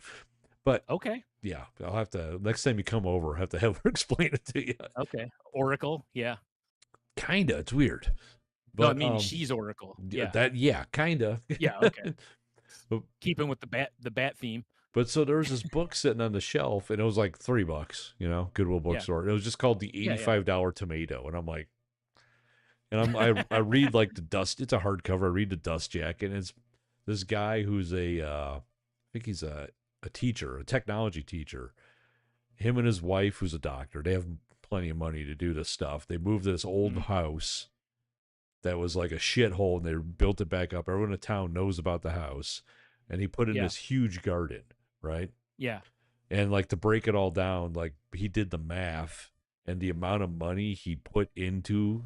But Okay. yeah, I'll have to next time you come over, I have to have her explain it to you. Okay. Oracle. Yeah. Kinda, it's weird. No, I But mean she's Oracle. Yeah. kinda. Yeah. Okay. but, Keeping with the bat theme. but so there was this book sitting on the shelf, and it was like $3, Goodwill Yeah. bookstore. And it was just called the Yeah. Yeah. $85 tomato, and I'm like, and I read like the dust. It's a hardcover. I read the dust jacket, and it's this guy who's I think he's a teacher, a technology teacher. Him and his wife, who's a doctor, they have plenty of money to do this stuff. They moved to this old Mm. house that was like a shithole, and they built it back up. Everyone in town knows about the house, and he put in Yeah. this huge garden, right? Yeah. And like to break it all down, like he did the math and the amount of money he put into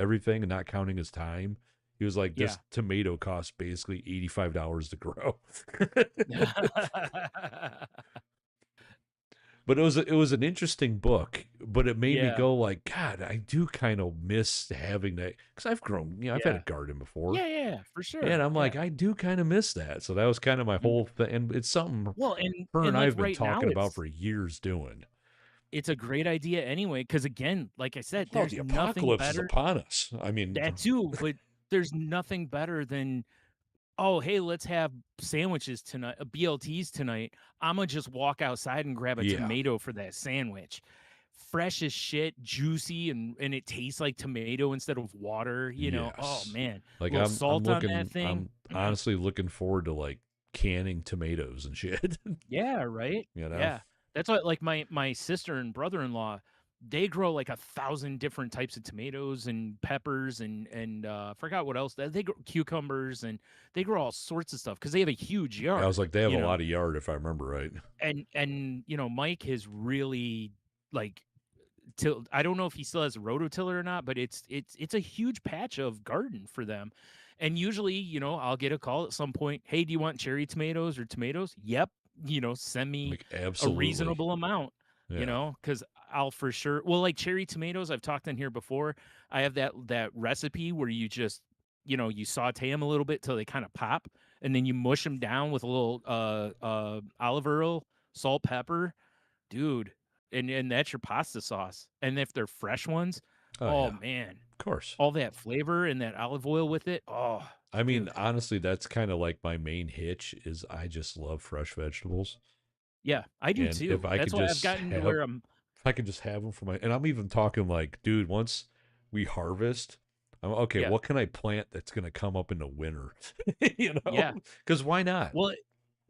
everything and not counting his time. He was like, Yeah. this tomato costs basically $85 to grow. But it was an interesting book, but it made me Yeah. go like, God, I do kind of miss having that because I've grown, I've had a Yeah. garden before, Yeah. Yeah. For and sure. I'm Yeah. like, I do kind of miss that. So that was kind of my Mm. whole thing, and it's something Well, and her and I like have been right now, talking about for years doing. it's a great idea anyway, because again, like I said, Well, there's the nothing apocalypse is better. upon us. I mean, That too, but there's nothing better than, "Oh, hey, let's have sandwiches tonight, BLTs tonight. Imma just walk outside and grab a yeah, tomato for that sandwich." Fresh as shit, juicy, and it tastes like tomato instead of water, Oh, yes. man. Like A little salt on that thing. I'm honestly looking forward to like canning tomatoes and shit. Yeah, right? you know, Yeah. That's what, like, my sister and brother-in-law, they grow, like, 1,000 different types of tomatoes and peppers and I forgot what else. They grow cucumbers, and they grow all sorts of stuff because they have a huge I was yard, like, they have a lot of yard if I remember right. and Mike has really, like, till I don't know if he still has a rototiller or not, but it's a huge patch of garden for them. And usually, I'll get a call at some point. Hey, do you want cherry tomatoes or tomatoes? Yep. Send me Like a absolutely, reasonable amount, yeah. because I'll for sure. Well, like cherry tomatoes, I've talked on here before. I have that recipe where you just, you saute them a little bit till they kind of pop, and then you mush them down with a little olive oil, salt, pepper, dude, and that's your pasta sauce. And if they're fresh ones, Oh oh yeah, man, of course. all that flavor and that olive oil with it. Oh, I mean, dude. honestly, that's kind of like my main hitch is I just love fresh vegetables, Yeah, I do and too. That's why I've gotten to where I'm. if I could just have them for my, and I'm even talking like, dude, once we harvest, I'm okay. Yeah, What can I plant that's gonna come up in the winter? yeah. Because why not? Well,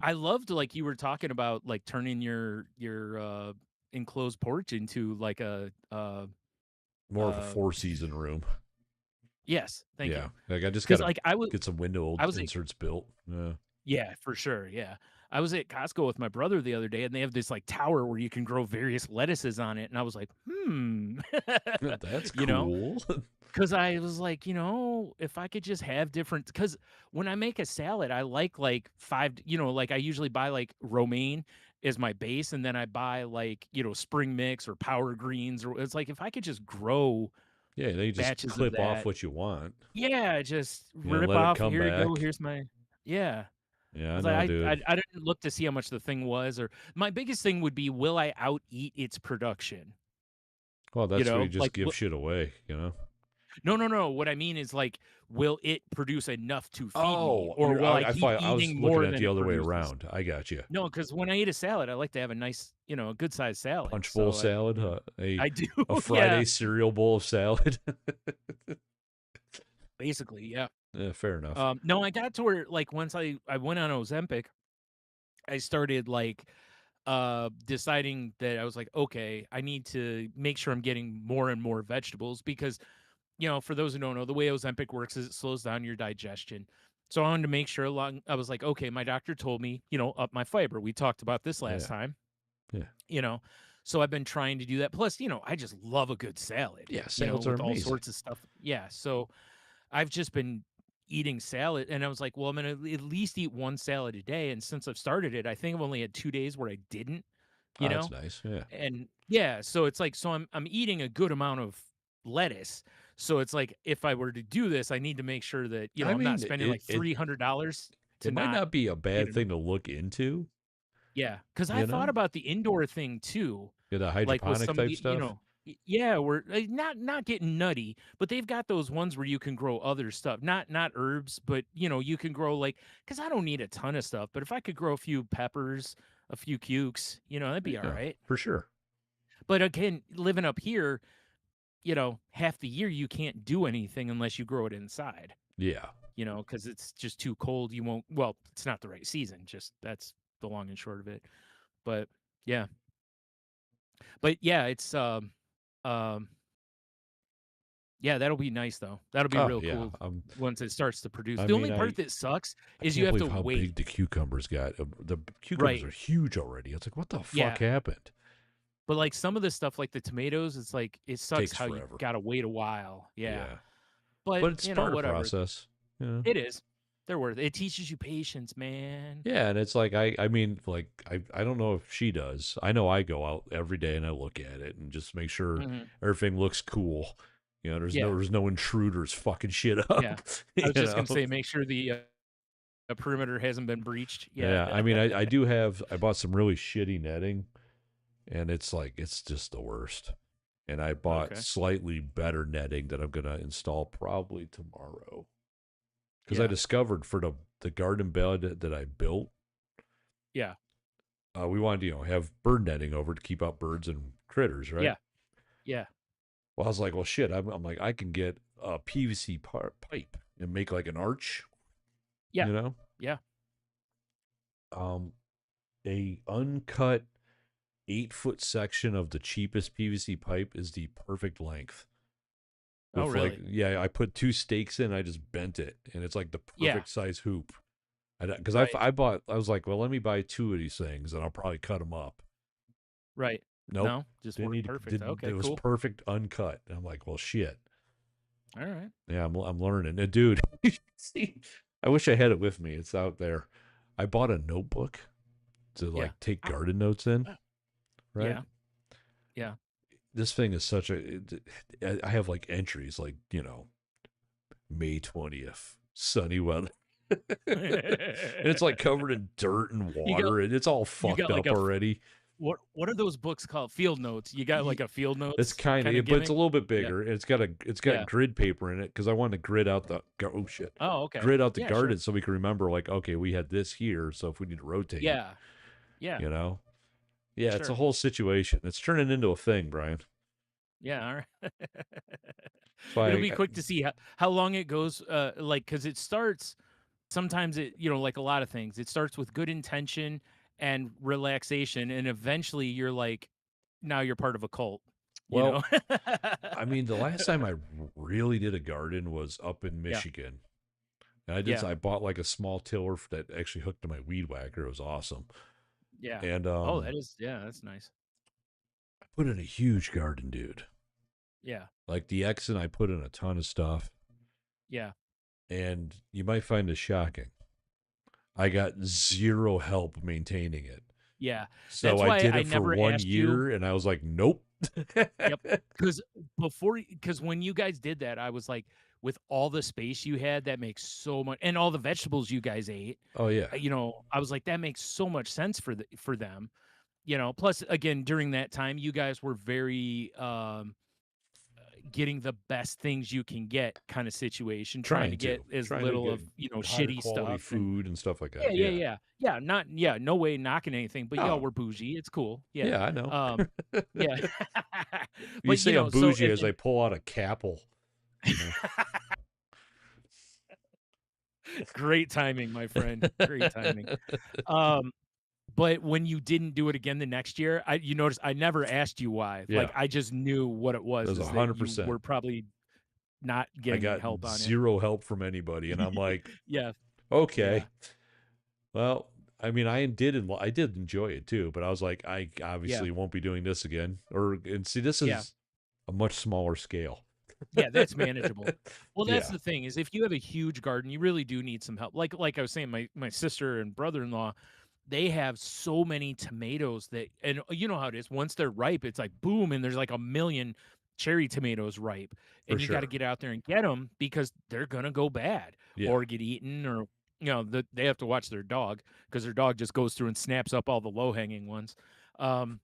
I loved, like you were talking about, like turning your enclosed porch into like a More of a Four Season room. yes, thank Yeah, you. like I just got Because to like get some window I was at inserts built. Yeah, yeah, for sure, yeah. I was at Costco with my brother the other day, and they have this like tower where you can grow various lettuces on it, and I was like, that's you know, cool. because I was like, if I could just have different, because when I make a salad, I like five, like I usually buy like romaine as my base, and then I buy like spring mix or power greens, or it's like if I could just grow Yeah, they just batches of clip off that. what you want. Yeah, just You know, rip let it off. come Here you go. back. Here's my yeah. Yeah, I I was know, like, dude. I didn't look to see how much the thing was, or my biggest thing would be, will I out eat its production? Well, that's where you just Like, give shit away. You know. no, no, no. What I mean is, like, will it produce enough to feed me, Oh, or will I I keep thought I was eating looking more at than the it other way produces? around. I got you. No, because when I eat a salad, I like to have a nice, a good sized salad. Punch bowl So salad, I do, a yeah, Friday cereal bowl of salad. basically, yeah. Yeah, fair enough. No, I got to where like once I went on Ozempic, I started like deciding that I was like, okay, I need to make sure I'm getting more and more vegetables because, for those who don't know, the way Ozempic works is it slows down your digestion. So I wanted to make sure I was like, okay, my doctor told me, up my fiber. We talked about this last Yeah, time, yeah, you know. So I've been trying to do that. Plus, I just love a good salad, yeah. Salads are with all amazing. sorts of stuff. Yeah. So I've just been eating salad, and I was like, well, I'm gonna at least eat one salad a day. And since I've started it, I think I've only had 2 days where I didn't, you Oh, that's know? nice. Yeah. And yeah, so it's like I'm eating a good amount of lettuce. So it's like if I were to do this, I need to make sure that, I I'm not mean, spending like $300 to it might not not be a get bad enough. thing to look into. Yeah, cuz I You thought know, about the indoor thing too, yeah, the like with hydroponic some of type the, stuff. yeah, we're like, not getting nutty, but they've got those ones where you can grow other stuff, not herbs, but you can grow like, cuz I don't need a ton of stuff, but if I could grow a few peppers, a few cukes, that'd be all Yeah, right. for sure. But again, living up here, half the year you can't do anything unless you grow it inside, Yeah. because it's just too cold. You won't, well, it's not the right season. Just that's the long and short of it. But yeah, it's, um, yeah, that'll be nice though. That'll be Oh real yeah. cool once it starts to produce. I The mean, only part that sucks I is you can't have to believe how wait. big the cucumbers got. The cucumbers Right. are huge already. It's like, what the fuck Yeah. happened? But like some of the stuff, like the tomatoes, it's like it sucks Takes how you forever. gotta wait a while. Yeah. Yeah, But but it's part of the whatever. process. You know. It is. They're worth it. It teaches you patience, man. Yeah, and it's like I mean, like I don't know if she does. I know I go out every day and I look at it and just make sure Mhm. everything looks cool. You know, Yeah, there's no intruders fucking shit up. yeah. I You was just know. gonna say, make sure the perimeter hasn't been breached yet. Yeah, I mean, I bought some really shitty netting, and it's like it's just the worst. And I bought Okay. slightly better netting that I'm gonna install probably tomorrow because I Yeah, discovered for the garden bed that I built, yeah, we wanted to have bird netting over to keep out birds and critters, right? yeah, yeah, Well, I was like, well, shit. I'm like, I can get a PVC pipe and make like an arch, yeah, you know, yeah. um, a uncut 8 foot section of the cheapest PVC pipe is the perfect length. Oh, With like, really? yeah, I put 2 stakes in, I just bent it, and it's like the Yeah, perfect size hoop. Because right, I was like, well, let me buy 2 of these things, and I'll probably cut them up. right. Nope, No, just didn't worked need to, perfect. didn't. Okay, It was cool. perfect uncut. And I'm like, well, shit. All right. Yeah, I'm learning. And dude, see, I wish I had it with me. It's out there. I bought a notebook to Yeah. like take Ah, garden notes in, ah, right? yeah, yeah. This thing is such I have like entries like, May 20th, sunny weather. And it's like covered in dirt and You got water and it's all you fucked got like up already. what are those books called? Field notes. You got like Ye- a field It's notes kind kind of of, but it's a gimmick? little bit Yeah, bigger. And it's got yeah. grid paper in it because I wanted to grid out oh shit, Oh, okay. grid out the Yeah, sure. garden so we can remember like, okay, we had this here, so if we need to rotate it, Yeah, yeah, you know, yeah, it's a sure. whole situation. It's turning into a thing, Brian. Yeah, all right. So It'll be quick to see how long it goes, like, because it starts sometimes it, like a lot of things, it starts with good intention and relaxation, and eventually you're like, now you're part of a cult, you know? Well, I mean, the last time I really did a garden was up in Yeah, Michigan. And I did. yeah, I bought like a small tiller that actually hooked to my weed whacker. It was awesome. yeah. And Oh, that is, yeah, that's nice. I put in a huge garden, dude. Yeah, Like the X and I put in a ton of stuff. yeah, And you might find this shocking. I got zero help maintaining it. yeah. So That's I why did I it for never one asked you. year and I was like, nope. Yep. Because when you guys did that, I was like, with all the space you had, that makes so much, and all the vegetables you guys ate, Oh yeah, I was like, that makes so much sense for them. Plus again, during that time, you guys were very getting the best things you can get kind of situation, trying to get as trying to little get of, higher shitty quality stuff. And food and stuff like yeah, that. yeah, Yeah. yeah. Yeah, not yeah, no way knocking anything, but y'all Oh were bougie. It's cool. Yeah. yeah, I know. Um, yeah. You But say I'm so bougie and as I pull out a capel. You know. great timing, my friend. Great timing. Um, but when you didn't do it again the next year, you notice I never asked you why. Yeah, Like I just knew what it it was, was is that hundred you percent. were probably not I getting any got help on it. zero help from anybody, and I'm like, Yeah, yeah, okay, well, I mean, I did enjoy it too, but I was like, I yeah, obviously won't be doing this again. And see, this yeah. is a much smaller scale. Yeah, that's manageable. Well, that's Yeah, the thing, is if you have a huge garden, you really do need some help. Like I was saying, my sister and brother-in-law, they have so many tomatoes that, and you know how it is. Once they're ripe, it's like boom, and there's like a million cherry tomatoes ripe, for and you got to sure. get out there and get them because they're gonna go bad Yeah, or get eaten, or they have to watch their dog because their dog just goes through and snaps up all the low hanging ones, um,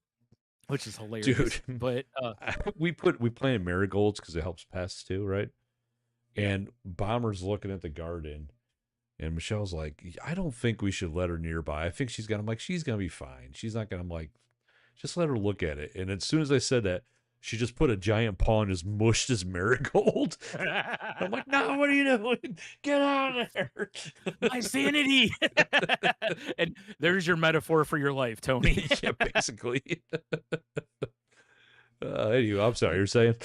which is hilarious. dude. But We planted marigolds because it helps pests too, right? yeah. And Bomber's looking at the garden, and Michelle's like, I don't think we should let her nearby. I think I'm like, she's gonna be fine. She's not gonna. I'm like, just let her look at it. And as soon as I said that, she just put a giant paw and just mushed his marigold. I'm like, no, what are you doing? Get out of there. My sanity. And there's your metaphor for your life, Tony. Yeah, basically. Anyway, I'm sorry, you're saying?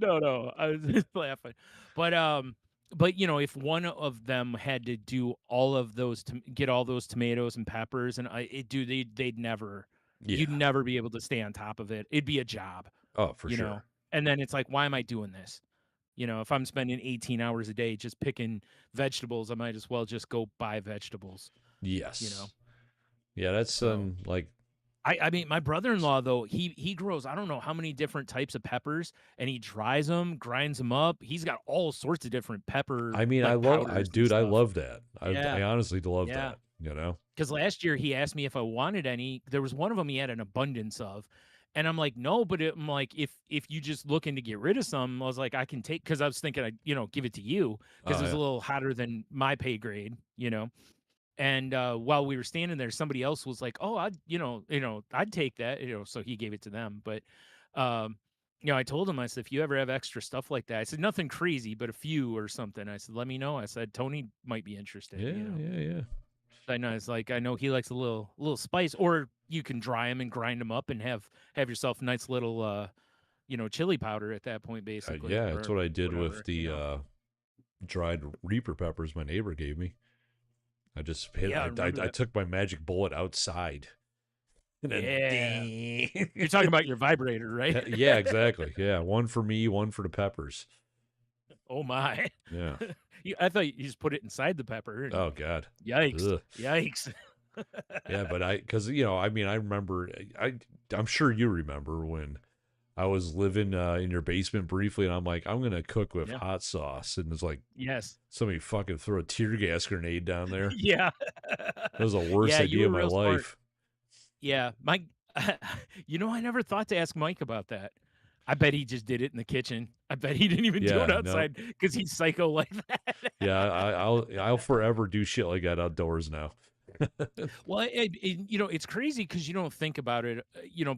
No, no, I was just laughing. But if one of them had to do all of those to get all those tomatoes and peppers, and they'd never, you'd Yeah. never be able to stay on top of it. It'd be a job, Oh, for you know. sure. And then it's like, why am I doing this? If I'm spending 18 hours a day just picking vegetables, I might as well just go buy vegetables, you know. Yes. Yeah, that's So like, I mean, my brother-in-law though, he grows I don't know how many different types of peppers, and he dries them, grinds them up. He's got all sorts of different pepper I mean, like powders and I stuff. love that. Yeah, I honestly love yeah. that, you know? Because last year he asked me if I wanted any. There was one of them he had an abundance of, and I'm like, no, but I'm like, if you just looking to get rid of some, I was like, I can take, because I was thinking I'd give it to you because Oh, it was a yeah. little hotter than my pay grade. And while we were standing there, somebody else was like, "Oh, I'd take that." So he gave it to them. But, um, I told him, I said, "If you ever have extra stuff like that," I said, "Nothing crazy, but a few or something." I said, "Let me know." I said, "Tony might be interested." Yeah, yeah, yeah. I know it's like I know he likes a little spice, or you can dry them and grind them up and have yourself a nice little chili powder at that point, basically, Yeah, that's or what I did with whatever. the dried Reaper peppers my neighbor gave me. Yeah, I remember I that. took my magic bullet outside. And then Yeah, ding. you're talking about your vibrator, right? Yeah, exactly. Yeah, one for me, one for the peppers. Oh my. Yeah. I thought you just put it inside the pepper and Oh God. yikes. Ugh. Yikes. Yeah, but because I mean, I remember. I'm sure you remember when I was living in your basement briefly, and I'm like, I'm gonna cook with Yeah. hot sauce, and it's like Yes. somebody fucking throw a tear gas grenade down there. Yeah. That was the worst Yeah, you idea were of my real smart. life. Yeah. Mike I never thought to ask Mike about that. I bet he just did it in the kitchen. I bet he didn't even do it Yeah, no, outside because he's psycho like that. yeah, I'll forever do shit like that outdoors now. Well, it's crazy because you don't think about it,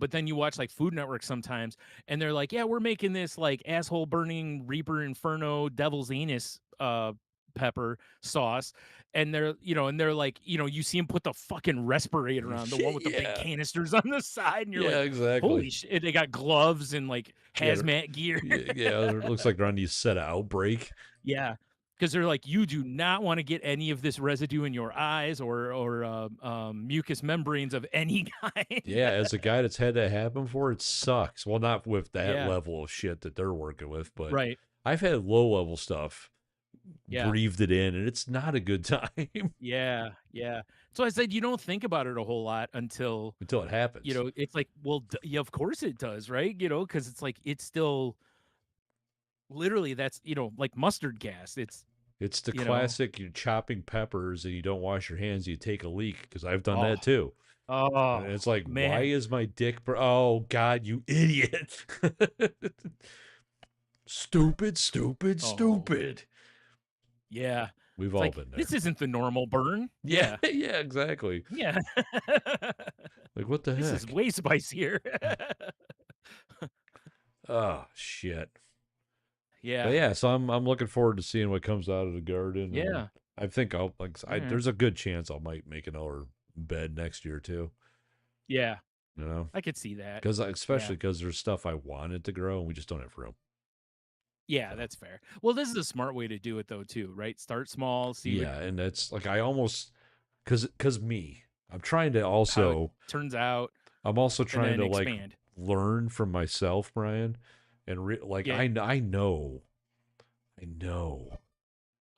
but then you watch like Food Network sometimes, and they're like, "Yeah, we're making this like asshole burning Reaper Inferno Devil's Anus pepper sauce, and they're like, you see him put the fucking respirator on, the one with the big Yeah. canisters on the side, and you're Yeah, like, exactly. holy shit! They got gloves and like Yeah, hazmat gear. yeah, it looks like they're on the set of Outbreak. Yeah, because they're like, you do not want to get any of this residue in your eyes or mucous membranes of any kind. Yeah, as a guy that's had that happen before, it sucks. Well, not with that Yeah, level of shit that they're working with, but right. I've had low level stuff, Yeah, breathed it in, and it's not a good time yeah, yeah. So I said you don't think about it a whole lot until until it happens. it's like, well, yeah, of course it does, right? Because it's like it's still literally that's like mustard gas. It's It's the you know, classic you're chopping peppers and you don't wash your hands, you take a leak because I've done oh, that too. And oh it's like, why man, is my dick? Oh God, you idiot! Stupid, stupid, oh stupid. yeah. We've It's all like been this there. isn't the normal burn. Yeah, Yeah, yeah, exactly. yeah. Like, what the This is heck? way spicier. Oh shit. But Yeah, yeah, so I'm looking forward to seeing what comes out of the garden, and yeah. I think I'll like All right. there's a good chance I might make another bed next year too. Yeah, You know, I could see that. because Yeah. especially because there's stuff I wanted to grow and we just don't have room. Yeah, So that's fair. Well, this is a smart way to do it though too, right? Start small, see what yeah, and that's like I almost because me, I'm trying to how it also turns out I'm also and trying then to like expand. learn from myself, Brian, and like Yeah. I know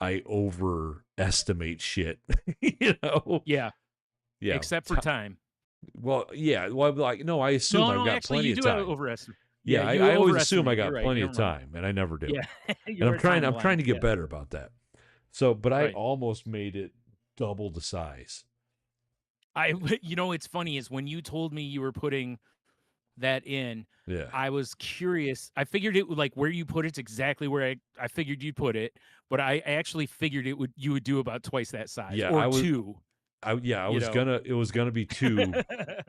I overestimate shit. You know, Yeah, yeah. except for time. Well, yeah. Well, like no, I assume No, I've no, got actually plenty you of do have time. overestimate. Yeah, Yeah, you I always assume I overestimate. You're got right. plenty Never of mind. time, and I never do. Yeah. And You're a I'm time trying blind. to get Yeah. better about that. So, but I Right. almost made it double the size. It's funny is when you told me you were putting that in, Yeah, I was curious. I figured it would like where you put it's exactly where I figured you'd put it, but I actually figured you would do about twice that size yeah. or two, I you was know. gonna. It was gonna be two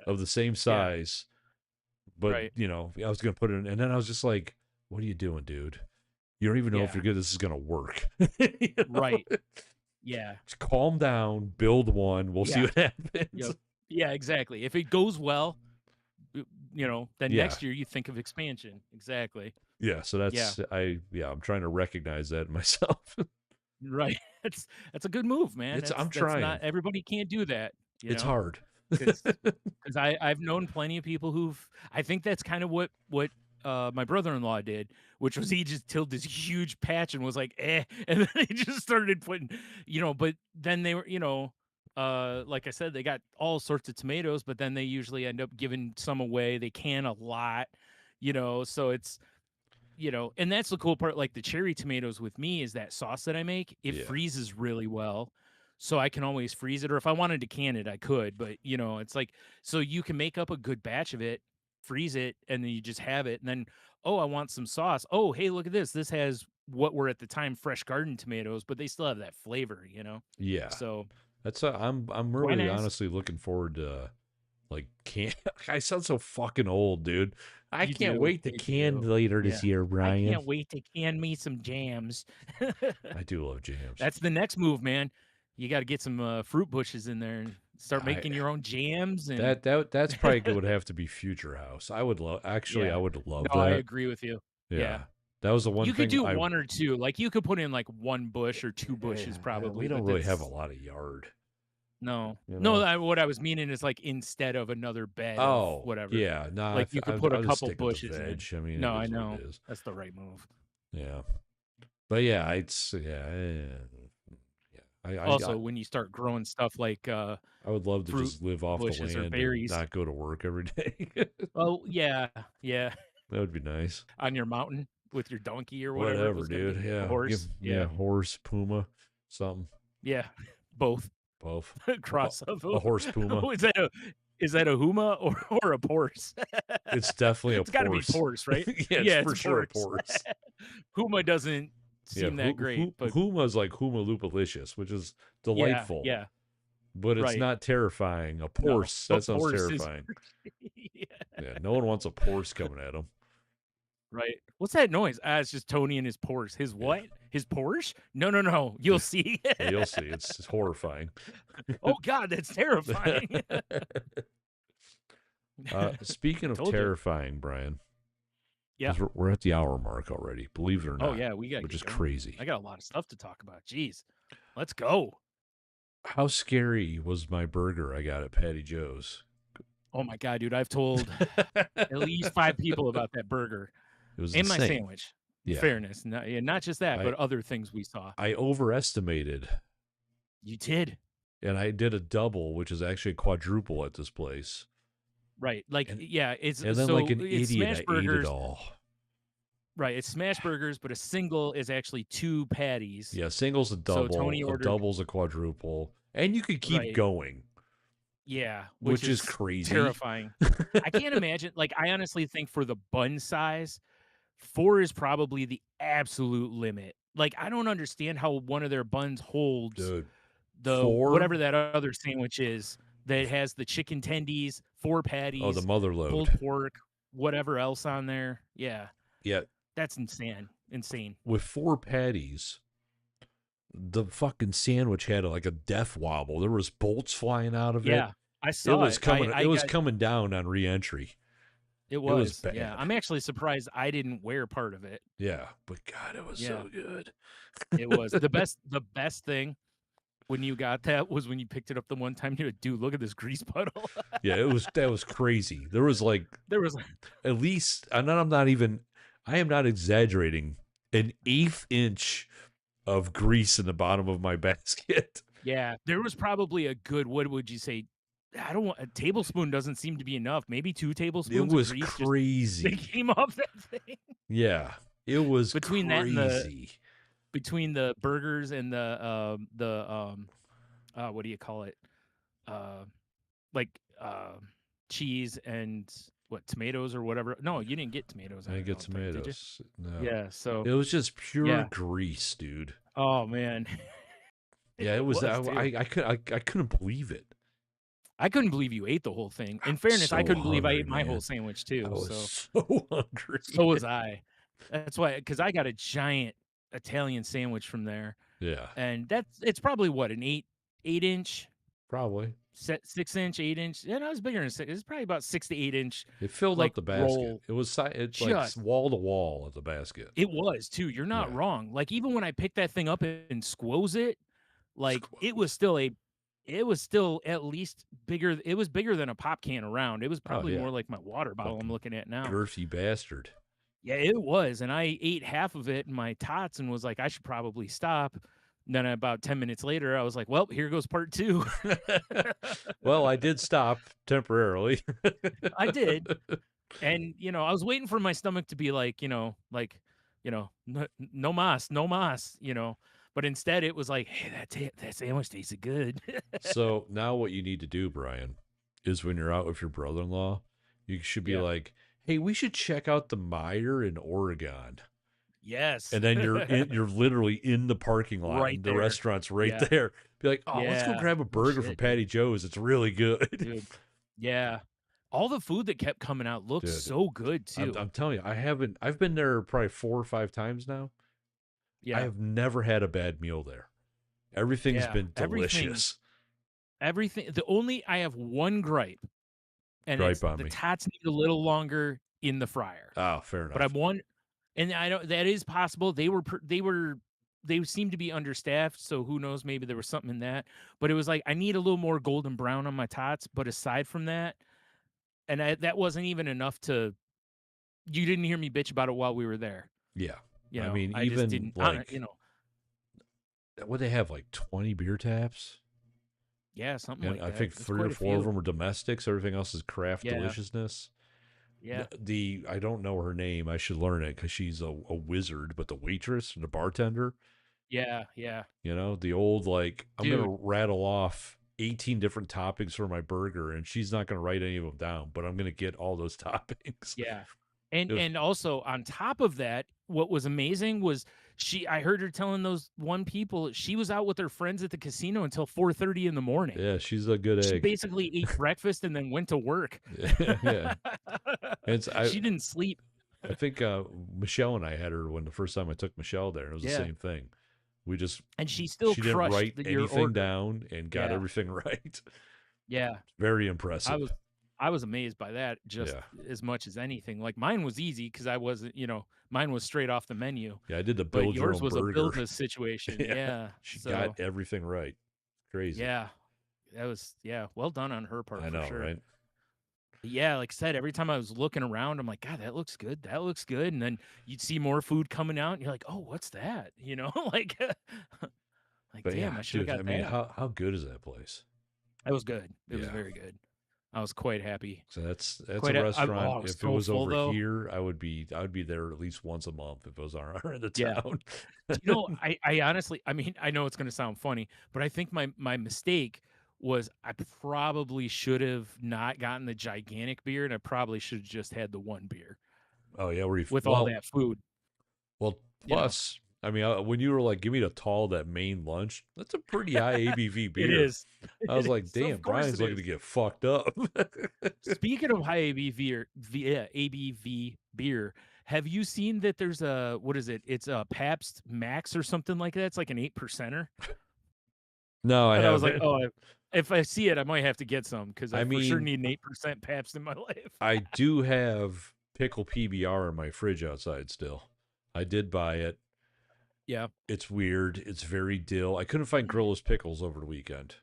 of the same Yeah, size, but right. I was gonna put it in, and then I was just like, "What are you doing, dude? You don't even know if Yeah, you're good. This is gonna work." you know? right. Yeah. Just calm down, build one. We'll see Yeah. what happens. Yep. Yeah, exactly. If it goes well, then Yeah, next year you think of expansion. Exactly. yeah. So Yeah. I'm trying to recognize that in myself. Right. That's a good move, man. I'm That's not trying. everybody can't do that, It's hard. because I've known plenty of people I think that's kind of what my brother-in-law did, which was he just tilled this huge patch and was like, eh, and then he just started putting, but then they were, like I said, they got all sorts of tomatoes, but then they usually end up giving some away. They can a lot, so it's and that's the cool part. Like the cherry tomatoes with me is that sauce that I make, it Yeah, freezes really well. So I can always freeze it, or if I wanted to can it, I could. But it's like so you can make up a good batch of it, freeze it, and then you just have it. And then, oh, I want some sauce. Oh, hey, look at this. This has what were at the time fresh garden tomatoes, but they still have that flavor. yeah. So I'm why really not? honestly looking forward to like can I sound so fucking old, dude. I You can't do. wait to You can do. later Yeah. this year, I Brian. can't wait to can me some jams. I do love jams. That's the next move, man. You got to get some fruit bushes in there and start I making your own jams and that's probably would have to be future house. I would love I yeah. would love No, I that. agree with you. Yeah. Yeah. That was the one You could thing do one or two. Like you could put in like one bush or two bushes we probably, don't but really have a that's lot of yard, no. you No, know. what I was meaning is like instead of another bed of Oh, whatever. yeah. Nah, Like you could put a I'll just couple stick with the bushes veg. in. I mean, No, it I is what it know. is. That's the right move. Yeah. But yeah, it's yeah. Also, when you start growing stuff like I would love to fruit just live off the bushes or land and berries. not go to work every day. Oh, yeah. Yeah. That would be nice. On your mountain with your donkey or whatever it Whatever, was gonna dude. be, a Yeah. horse. Yeah, Yeah, horse, puma, something. yeah, both Both. cross of A horse puma. is that a huma or a horse? It's definitely a It's got to be horse. horse, right? Yeah, it's Yeah, it's for a sure a horse. horse. Huma doesn't Yeah, seem that great, but Huma's like Huma Lupalicious, which is yeah, delightful, yeah, but it's right. not terrifying. A No, horse, but that sounds horse is terrifying. yeah, Yeah, no one wants a horse coming at them. right. What's that noise? Ah, it's just Tony and his horse. His Yeah, what? His Porsche? No, no, no. You'll see. Yeah, you'll see. It's horrifying. Oh God, that's terrifying. Speaking of Told you. terrifying, Brian, Yeah. because we're at the hour mark already, believe it or Oh not, yeah, we gotta which get is going. crazy. I got a lot of stuff to talk about. Jeez. Let's go. How scary was my burger I got at Patty Joe's? Oh my God, dude. I've told at least 5 people about that burger It was and my insane. sandwich. In Yeah. fairness. Not just that, I but other things we saw. I overestimated, You did. and I did a double, which is actually a quadruple at this place. Right. Like, And yeah, it's and then like so an it's idiot, smash I ate it burgers. all. Right. It's smash burgers, but a single is actually 2 patties. Yeah, single's So Tony a ordered, double's a quadruple, and you could keep right. going, Yeah, which which is is crazy. terrifying. I can't imagine, like, I honestly think for the bun size, 4 is probably the absolute limit. Like, I don't understand how one of their buns holds Dude, the four. whatever that other sandwich is that has the chicken tendies, 4 Oh, the patties, mother pulled load. pork, whatever else on there. Yeah, Yeah, that's insane. Insane. with 4 patties, the fucking sandwich had like a death wobble. There was bolts flying out of it. Yeah, I saw it. It I was got coming down on re-entry. it It was was. Yeah, bad. I'm actually surprised I didn't wear part of it. Yeah, but God, it was Yeah, so good. it was. The best thing when you got that was when you picked it up the one time, you're like, "Dude, look at this grease puddle." Yeah, that was crazy. There was like There was at least, and I'm not even, I am not exaggerating, an eighth inch of grease in the bottom of my basket. yeah, there was probably a good, what would you say? I don't want a tablespoon doesn't seem to be enough. Maybe 2 It tablespoons of was grease just they crazy. came off that thing. Yeah, it was Between that and crazy. between the burgers and what do you call it? Uh like cheese and what, tomatoes or whatever. No, you didn't get tomatoes I on didn't it, I get don't think, did you? tomatoes. No, Yeah, so it was just pure yeah. grease, dude. Oh man. Yeah, it It was. was too. I couldn't believe it. I couldn't believe you ate the whole thing. I In was fairness, I so couldn't believe I hungry, ate my whole man. sandwich I too. was So so hungry. so was I. That's why, because I got a giant Italian sandwich from there, Yeah, and it's probably what, an 8 inch, probably. 6 inch, 8 inch. Yeah, no, it's bigger than 6. It's probably about 6 to 8 inch It filled up like the basket. roll. It was it's like Just wall to wall of the basket. it was too. You're not Yeah, wrong. Like even when I picked that thing up and squoze it, like squoze. it was still at least bigger. It was bigger than a pop can around. It was Oh probably yeah, more like my water bottle I'm fucking looking at now. girthy bastard. Yeah, it was. And I ate half of it in my tots and was like, I should probably stop. And then about 10 minutes later, I was like, well, here goes part 2. Well, I did stop temporarily. I did. And, I was waiting for my stomach to be like, no mas, no mas, But instead, it was like, hey, that sandwich tasted good. So now what you need to do, Brian, is when you're out with your brother-in-law, you should be Yeah. like, "Hey, we should check out the Meyer in Oregon." Yes. And then you're literally in the parking lot Right and the there. restaurant's right Yeah. there. Be like, "Oh, let's go Yeah. grab a No burger from shit, dude. Patty Joe's. It's really good." Dude. Yeah. All the food that kept coming out looked Dude, so good too. I'm telling you, I've been there probably 4 or 5 times now. I Yeah. have never had a bad meal there. Everything's Yeah. been delicious. Everything. I have one gripe, and it's Gripe on the me. tots need a little longer in the fryer. Oh, fair But I'm enough. one, and I don't. That is possible. They seem to be understaffed, so who knows? Maybe there was something in that. But it was like I need a little more golden brown on my tots. But aside from that, that wasn't even enough to. You didn't hear me bitch about it while we were there. Yeah. I mean, I just even didn't. like what they have like 20 beer taps, Yeah, something and like I that. think It's 3 or quite a 4 of few. them are domestics. Everything else is craft Yeah, deliciousness. yeah, The I don't know her name. I should learn it because she's a wizard. But the waitress, the bartender, yeah, yeah, the old like I'm dude. gonna rattle off 18 different toppings for my burger, and she's not gonna write any of them down, but I'm gonna get all those toppings. Yeah. And It was, and also on top of that, what was amazing was I heard her telling those one people she was out with her friends at the casino until 4:30 in the morning. yeah, she's a good She egg. basically ate breakfast and then went to work. Yeah, yeah. It's I She didn't sleep. I think Michelle and I had her when the first time I took Michelle there. It was the Yeah, same thing. We just and she still she didn't crushed write your anything order. down and got Yeah, everything right. yeah. Very I impressive. was I was amazed by that just Yeah. as much as anything. Like mine was easy because I wasn't, mine was straight off the menu, Yeah, I did the but build your yours own was a burger. build a situation. Yeah. Yeah. She got So everything right. Crazy. yeah, that was well done on her part I for know, sure. right? But yeah, like I said, every time I was looking around, I'm like, God, that looks good. That looks good. And then you'd see more food coming out, and you're like, oh, what's that? Like, like, But damn, yeah, I should have dude, I got mean, that. how good is that place? It was good. It was Yeah. very good. I was quite happy. So that's a Quite. Oh, restaurant. I was If it so was full over though. here, I would be there at least once a month if it was on our end of Yeah. town. I honestly, I mean, I know it's going to sound funny, but I think my mistake was I probably should have not gotten the gigantic beer, and I probably should have just had the one beer Oh yeah, with all that food. well. You know, Plus, I mean, when you were like, "Give me the tall that main lunch," that's a pretty high ABV it beer. is. I was It like, is. "Damn, Of course Brian's it looking to is. get fucked up." Speaking of high ABV beer, have you seen that there's a what is it? It's a Pabst Max or something like that. It's like an 8 percenter. No, I And I was like, haven't. oh, if I see it, I might have to get some because I I for sure mean, need an 8% Pabst in my life. I do have pickle PBR in my fridge outside still. I did buy it. Yeah. It's weird. It's very dill. I couldn't find Gorilla's pickles over the weekend.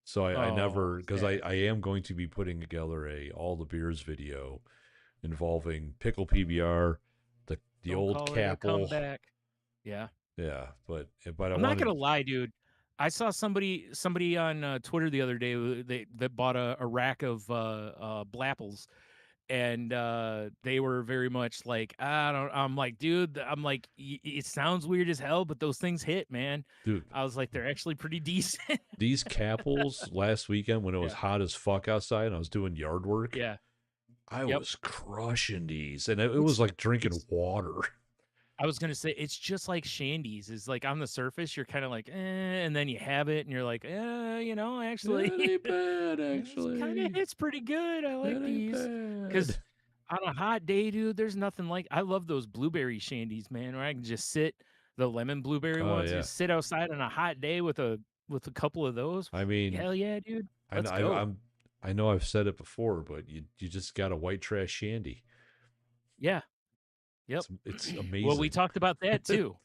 So I Oh, never, because sad. I am going to be putting together a all the beers video involving pickle PBR, the Don't old call it a Capel. comeback. Yeah. Yeah, but I I'm not wanted, gonna lie, dude. I saw somebody on Twitter the other day that bought a rack of Blapples, and they were very much like, I don't. I'm like, dude. I'm like, it sounds weird as hell, but those things hit, man. dude, I was like, they're actually pretty decent. these Capels last weekend when it was Yeah. hot as fuck outside and I was doing yard work, Yeah. I Yep. was crushing these, and it was It's like drinking it's water. I was gonna say it's just like Shandy's. Is like on the surface, you're kind of like, and then you have it, and you're like, actually, It ain't bad, this kind of actually. hits pretty good. I like It ain't these bad. because on a hot day, dude, there's nothing like. I love those blueberry Shandy's, man. Where I can just sit the lemon blueberry Oh ones, yeah. just sit outside on a hot day with a couple of those. I mean, Hell yeah, dude, I, let's I go. I'm I know I've said it before, but you just got a white trash shandy. Yeah, yep. It's Well, we amazing. talked about that too.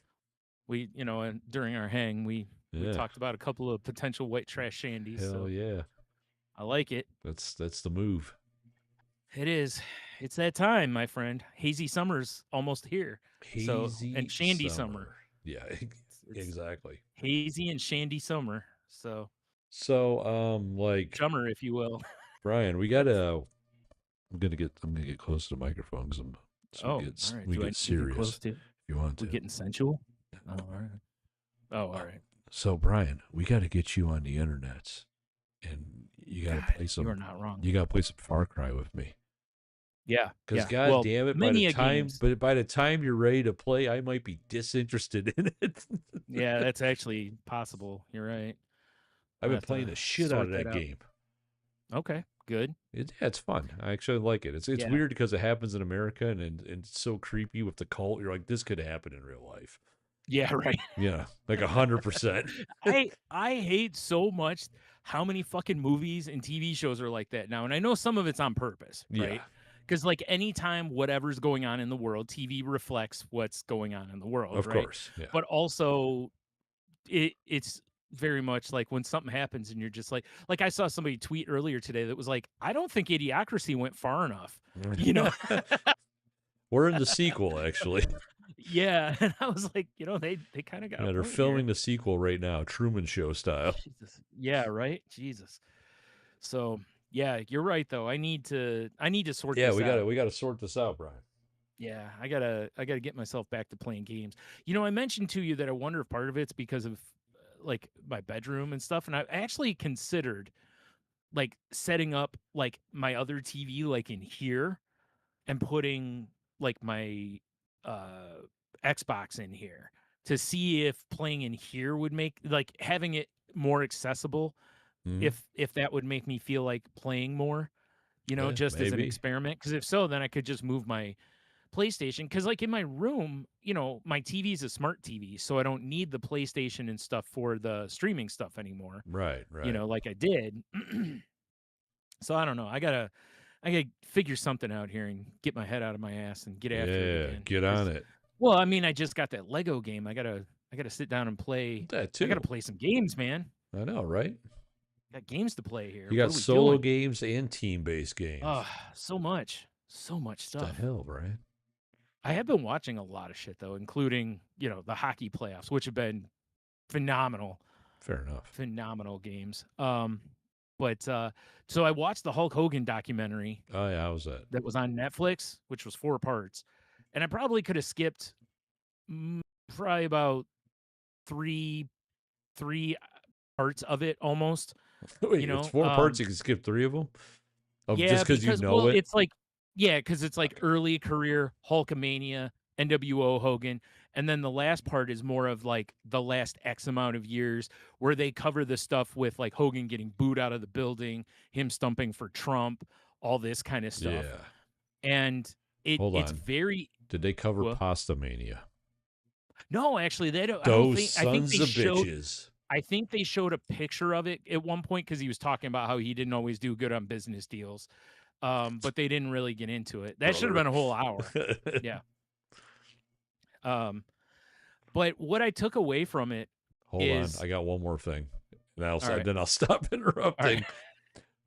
And during our hang, we Yeah. talked about a couple of potential white trash shandies, Hell so yeah. I like it. That's the move. It is. It's that time, my friend. Hazy summer's almost here. So, and Hazy shandy summer. summer. Yeah, It's exactly. hazy and shandy summer. So, So like summer, if you will. Brian, I'm gonna get close to the microphone because Oh, all right. we Do I get need to get serious close to? if you want We to. getting sensual? Oh, all right. Oh, all Uh, right. so Brian, we got to get you on the internet, and you got to God, play you are some. not wrong. You got to play some Far Cry with me. Yeah, Because yeah. god Well, damn it, many a games. by the time you're ready to play, I might be disinterested in it. Yeah, that's actually possible. You're right. I've I'll been have playing to the shit out of sort that that out. game. Okay, good. Yeah, it's fun. I actually like it. It's Yeah. weird because it happens in America and it's so creepy with the cult. You're like, this could happen in real life. Yeah, right. Yeah, like 100%. I hate so much how many fucking movies and TV shows are like that now, and I know some of it's on purpose, Yeah, right? Because like anytime whatever's going on in the world, TV reflects what's going on in the world, of right? course. Yeah. But also, it's very much like when something happens and you're just like I saw somebody tweet earlier today that was like, I don't think Idiocracy went far enough, you know? We're in the sequel, actually. Yeah, and I was like, they kind of got a Yeah, they're point here. filming the sequel right now, Truman Show style. Jesus. Yeah, right? Jesus. So, yeah, you're right though. I need to sort Yeah, this out. we gotta sort this out, Brian. Yeah, I gotta get myself back to playing games. I mentioned to you that I wonder if part of it's because of like my bedroom and stuff, and I actually considered like setting up like my other TV like in here and putting like my uh Xbox in here to see if playing in here would make like having it more accessible, Hmm. if that would make me feel like playing more, Yeah, just as an maybe. experiment. Because if so, then I could just move my PlayStation, because like in my room, my TV is a smart TV, so I don't need the PlayStation and stuff for the streaming stuff anymore. Right, right. Like I did. So I don't know. I gotta figure something out here and get my head out of my ass and get after it Yeah, again. get on 'Cause, it. well, I mean, I just got that Lego game. I gotta sit down and play. That I gotta too. play some games, man. I know, right? Got games to play here. You What got are we solo doing? games and team-based Oh, games. so much What the stuff. hell, Brian? I have been watching a lot of shit though, including, the hockey playoffs, which have been phenomenal, Fair enough. phenomenal games. But so I watched the Hulk Hogan documentary Oh yeah, how was that? that was on Netflix, which was 4 parts. And I probably could have skipped probably about 3 3 parts of it almost, Wait, it's 4 parts. You can skip 3 of them. Of Yeah, just because you because know well, it. it's like because it's like early career Hulkamania, NWO Hogan, and then the last part is more of like the last X amount of years where they cover the stuff with like Hogan getting booed out of the building, him stumping for Trump, all this kind of stuff. Yeah. And Hold it's on. very Did they cover well, Pasta Mania? no, actually they don't I don't Those think I think sons they of showed bitches. I think they showed a picture of it at one point because he was talking about how he didn't always do good on business deals. But they didn't really get into it. That should have Brother. been a whole hour. Yeah. Um, but what I took away from it Hold on. is I got one more thing. all right, Then I'll stop all right, interrupting.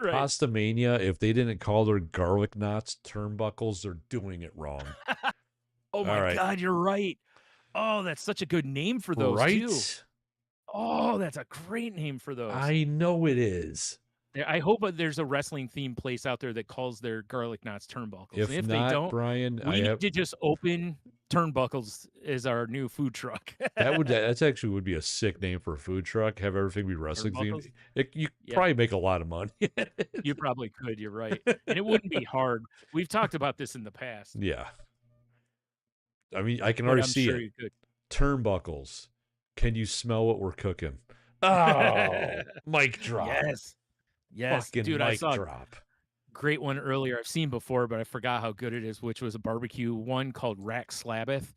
right. Pasta Mania, if they didn't call their garlic knots turnbuckles, they're doing it wrong. Oh All my right. God, you're right. Oh, that's such a good name for those too. Right? Oh, that's a great name for those. I know it is. I hope there's a wrestling themed place out there that calls their garlic knots turnbuckles. And If if they not, don't, Brian, I we need have to just open turnbuckles as our new food truck. that's actually would be a sick name for a food truck. Have everything be wrestling Turnbuckles. themed. You Yeah. probably make a lot of money. You probably could, you're right. And it wouldn't be hard. We've talked about this in the past, Yeah. I mean, I can but already I'm see sure it. you could. Turnbuckles. Can you smell what we're cooking? Oh, mic drop. Yes. Yes. Fucking Dude, I mic saw a drop. great one earlier I've seen before, but I forgot how good it is, which was a barbecue one called Rack Slabbeth.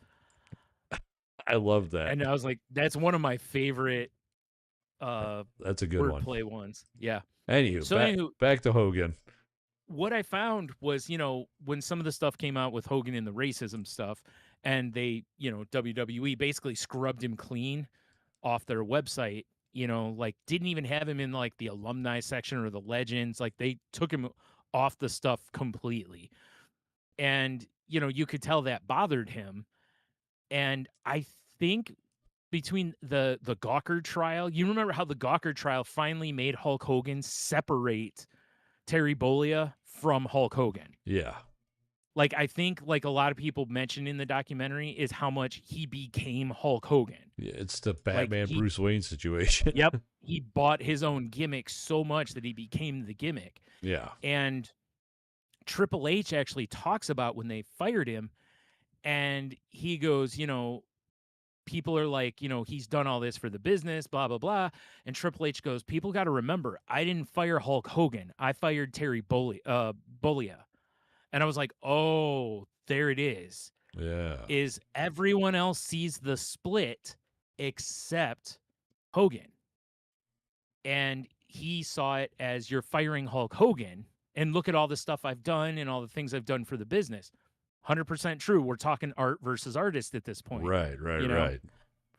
I love that. And I was like, that's one of my favorite That's a good one. wordplay ones. Yeah. Anywho, So anywho, back to Hogan. what I found was, when some of the stuff came out with Hogan and the racism stuff, and they, WWE basically scrubbed him clean off their website, like didn't even have him in like the alumni section or the legends. Like they took him off the stuff completely. And, you could tell that bothered him. And I think between the Gawker trial, you remember how the Gawker trial finally made Hulk Hogan separate Terry Bollea from Hulk Hogan. Yeah. Like I think like a lot of people mentioned in the documentary is how much he became Hulk Hogan. Yeah, it's the Like Batman Bruce Wayne situation. yep, he bought his own gimmick so much that he became the gimmick. Yeah. And Triple H actually talks about when they fired him, and he goes, people are like, he's done all this for the business, blah, blah, blah. And Triple H goes, people got to remember, I didn't fire Hulk Hogan. I fired Terry Bollea. And I was like, oh, there it is. Yeah. Is everyone else sees the split except Hogan. And he saw it as you're firing Hulk Hogan. And look at all the stuff I've done and all the things I've done for the business. 100% true. We're talking art versus artist at this point. Right. Right.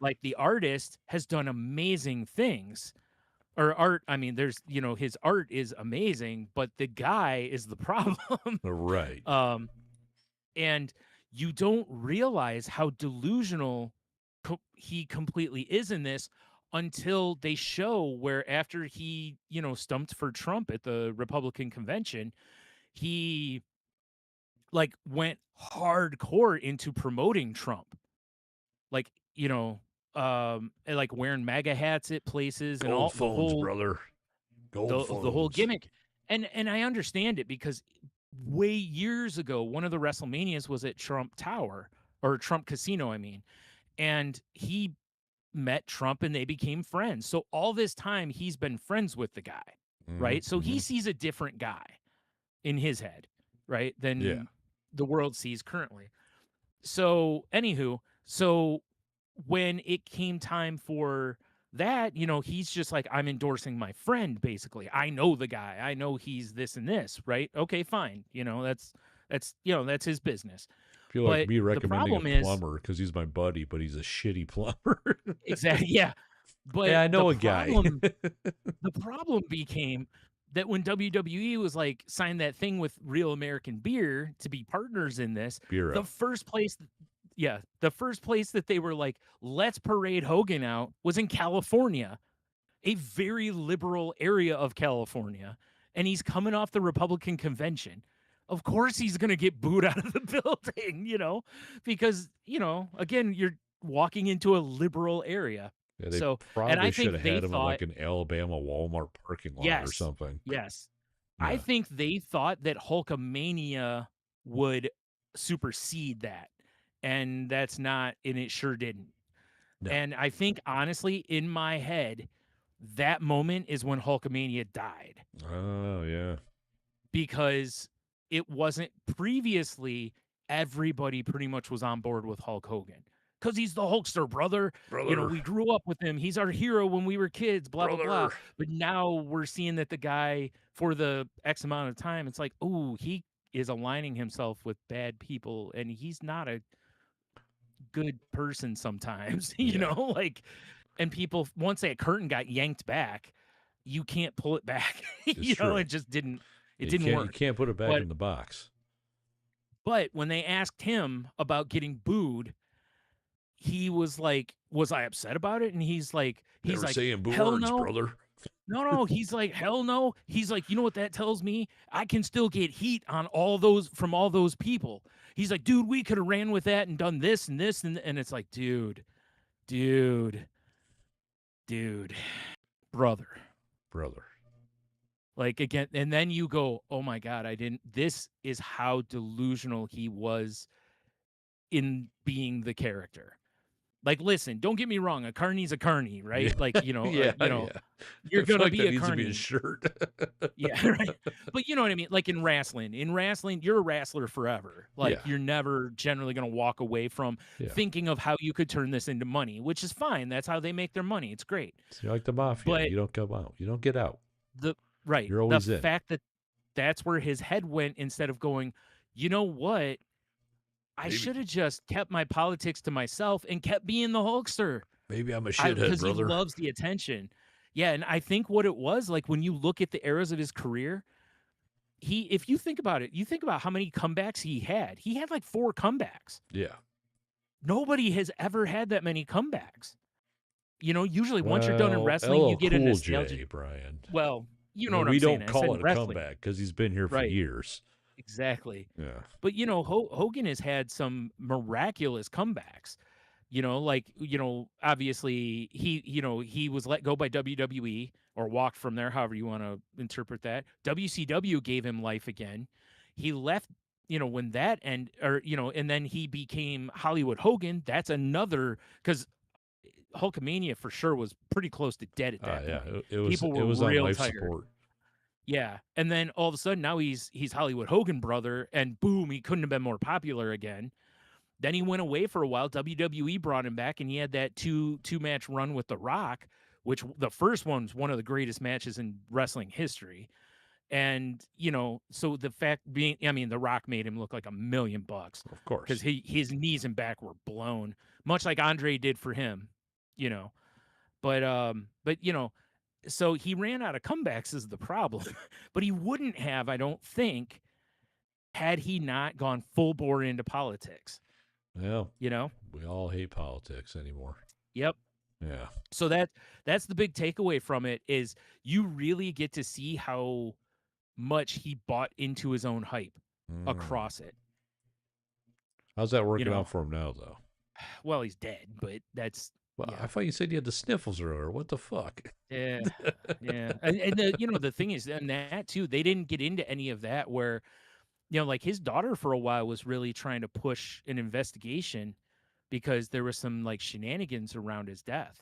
Like the artist has done amazing things. Or art, I mean, there's, his art is amazing, but the guy is the problem. Right. And you don't realize how delusional he completely is in this until they show where after he, stumped for Trump at the Republican convention, he like went hardcore into promoting Trump. Like, and, like wearing MAGA hats at places and Gold all phones, the whole brother. Gold phones. the whole gimmick. And I understand it because way years ago, one of the WrestleManias was at Trump Tower or Trump Casino, I mean. And he met Trump and they became friends. So all this time he's been friends with the guy, right? So he sees a different guy in his head, right? Than the world sees currently. So, anywho, so when it came time for that, he's just like, I'm endorsing my friend, basically. I know the guy. I know he's this and this, right? Okay, fine. That's his business. Feel like But me the recommending a problem is plumber because he's my buddy, but he's a shitty plumber. exactly, yeah. Hey, But I know a guy. the problem became that when WWE was like signed that thing with Real American Beer to be partners in this, the Bureau. first place yeah, the first place that they were like, let's parade Hogan out was in California, a very liberal area of California, and he's coming off the Republican convention. Of course he's going to get booed out of the building, because, again, you're walking into a liberal area. Yeah, they So, and I probably should think have they had him in thought, like an Alabama Walmart parking lot or yes, something. yes. I Yeah. think they thought that Hulkamania would supersede that. And that's not, and it sure didn't. No. And I think honestly, in my head, that moment is when Hulkamania died Oh, yeah. because it wasn't previously everybody pretty much was on board with Hulk Hogan because he's the Hulkster, brother. Brother. We grew up with him. He's our hero when we were kids, blah, blah, blah. Brother. But now we're seeing that the guy, for the X amount of time, it's like, oh, he is aligning himself with bad people and he's not a good person sometimes, Yeah, like, and people, once that curtain got yanked back, you can't pull it back. it's true. It just didn't, it You didn't can't you work. can't put it back But in the box. when they asked him about getting booed, he was like, "Was I upset about it?" And he's Never like, saying boo "Hell words, no." brother. No, no, he's like, "Hell no." He's like, "You know what that tells me? I can still get heat on all those from all those people." He's like, "Dude, we could have ran with that and done this and this and it's like, dude, dude, brother." Brother. Like, again, and then you go, "Oh my god, I didn't this is how delusional he was in being the character." Like, listen, don't get me wrong, a carny's a carny, Yeah. right? Like, Yeah, yeah. you're I feel gonna like be that a needs to be a carny. shirt. Yeah, right. But you know what I mean? Like in wrestling, you're a wrestler forever. Yeah. Like, you're never generally gonna walk away from Yeah. thinking of how you could turn this into money, which is fine. That's how they make their money. It's great. So you're like the mafia. But You don't come out. You don't get out. the right, You're the always in. fact that that's where his head went instead of going, "You know what? I Maybe should have just kept my politics to myself and kept being the Hulkster." maybe I'm a I shithead, because he brother. loves the attention. Yeah, and I think what it was, like, when you look at the eras of his career, if you think about it, you think about how many comebacks he had. He had, like, 4 comebacks. Yeah. Nobody has ever had that many comebacks. Usually once you're done in Well, wrestling, you LL get a Cool nostalgic J, Brian. well, you know Well, what we I'm saying. don't I call said it a wrestling. comeback because he's been here for Right. years. Exactly. Yeah. But, Hogan has had some miraculous comebacks. Obviously he was let go by WWE or walked from there, however you want to interpret that. WCW gave him life again. He left, when that and then he became Hollywood Hogan. That's another, because Hulkamania for sure was pretty close to dead at that Yeah. point. It was People it were was on real life tired. support. Yeah. And then all of a sudden now he's Hollywood Hogan brother, and boom, he couldn't have been more popular again. Then he went away for a while. WWE brought him back, and he had that two match run with The Rock, which the first one's one of the greatest matches in wrestling history. And so the fact being, I mean, The Rock made him look like $1,000,000 Of because course. his knees and back were blown, much like Andre did for him. You know, but so he ran out of comebacks is the problem, but he wouldn't have, I don't think, had he not gone full bore into politics. Well, You know. we all hate politics anymore. Yep. Yeah. So that's the big takeaway from it is you really get to see how much he bought into his own hype Mm. across it. How's that You working out know, for him now, though? well, he's dead, but that's Well, I yeah, thought you said you had the sniffles earlier. What the fuck? yeah, yeah. And the thing is, and that too, they didn't get into any of that where like his daughter for a while was really trying to push an investigation because there was some like shenanigans around his death.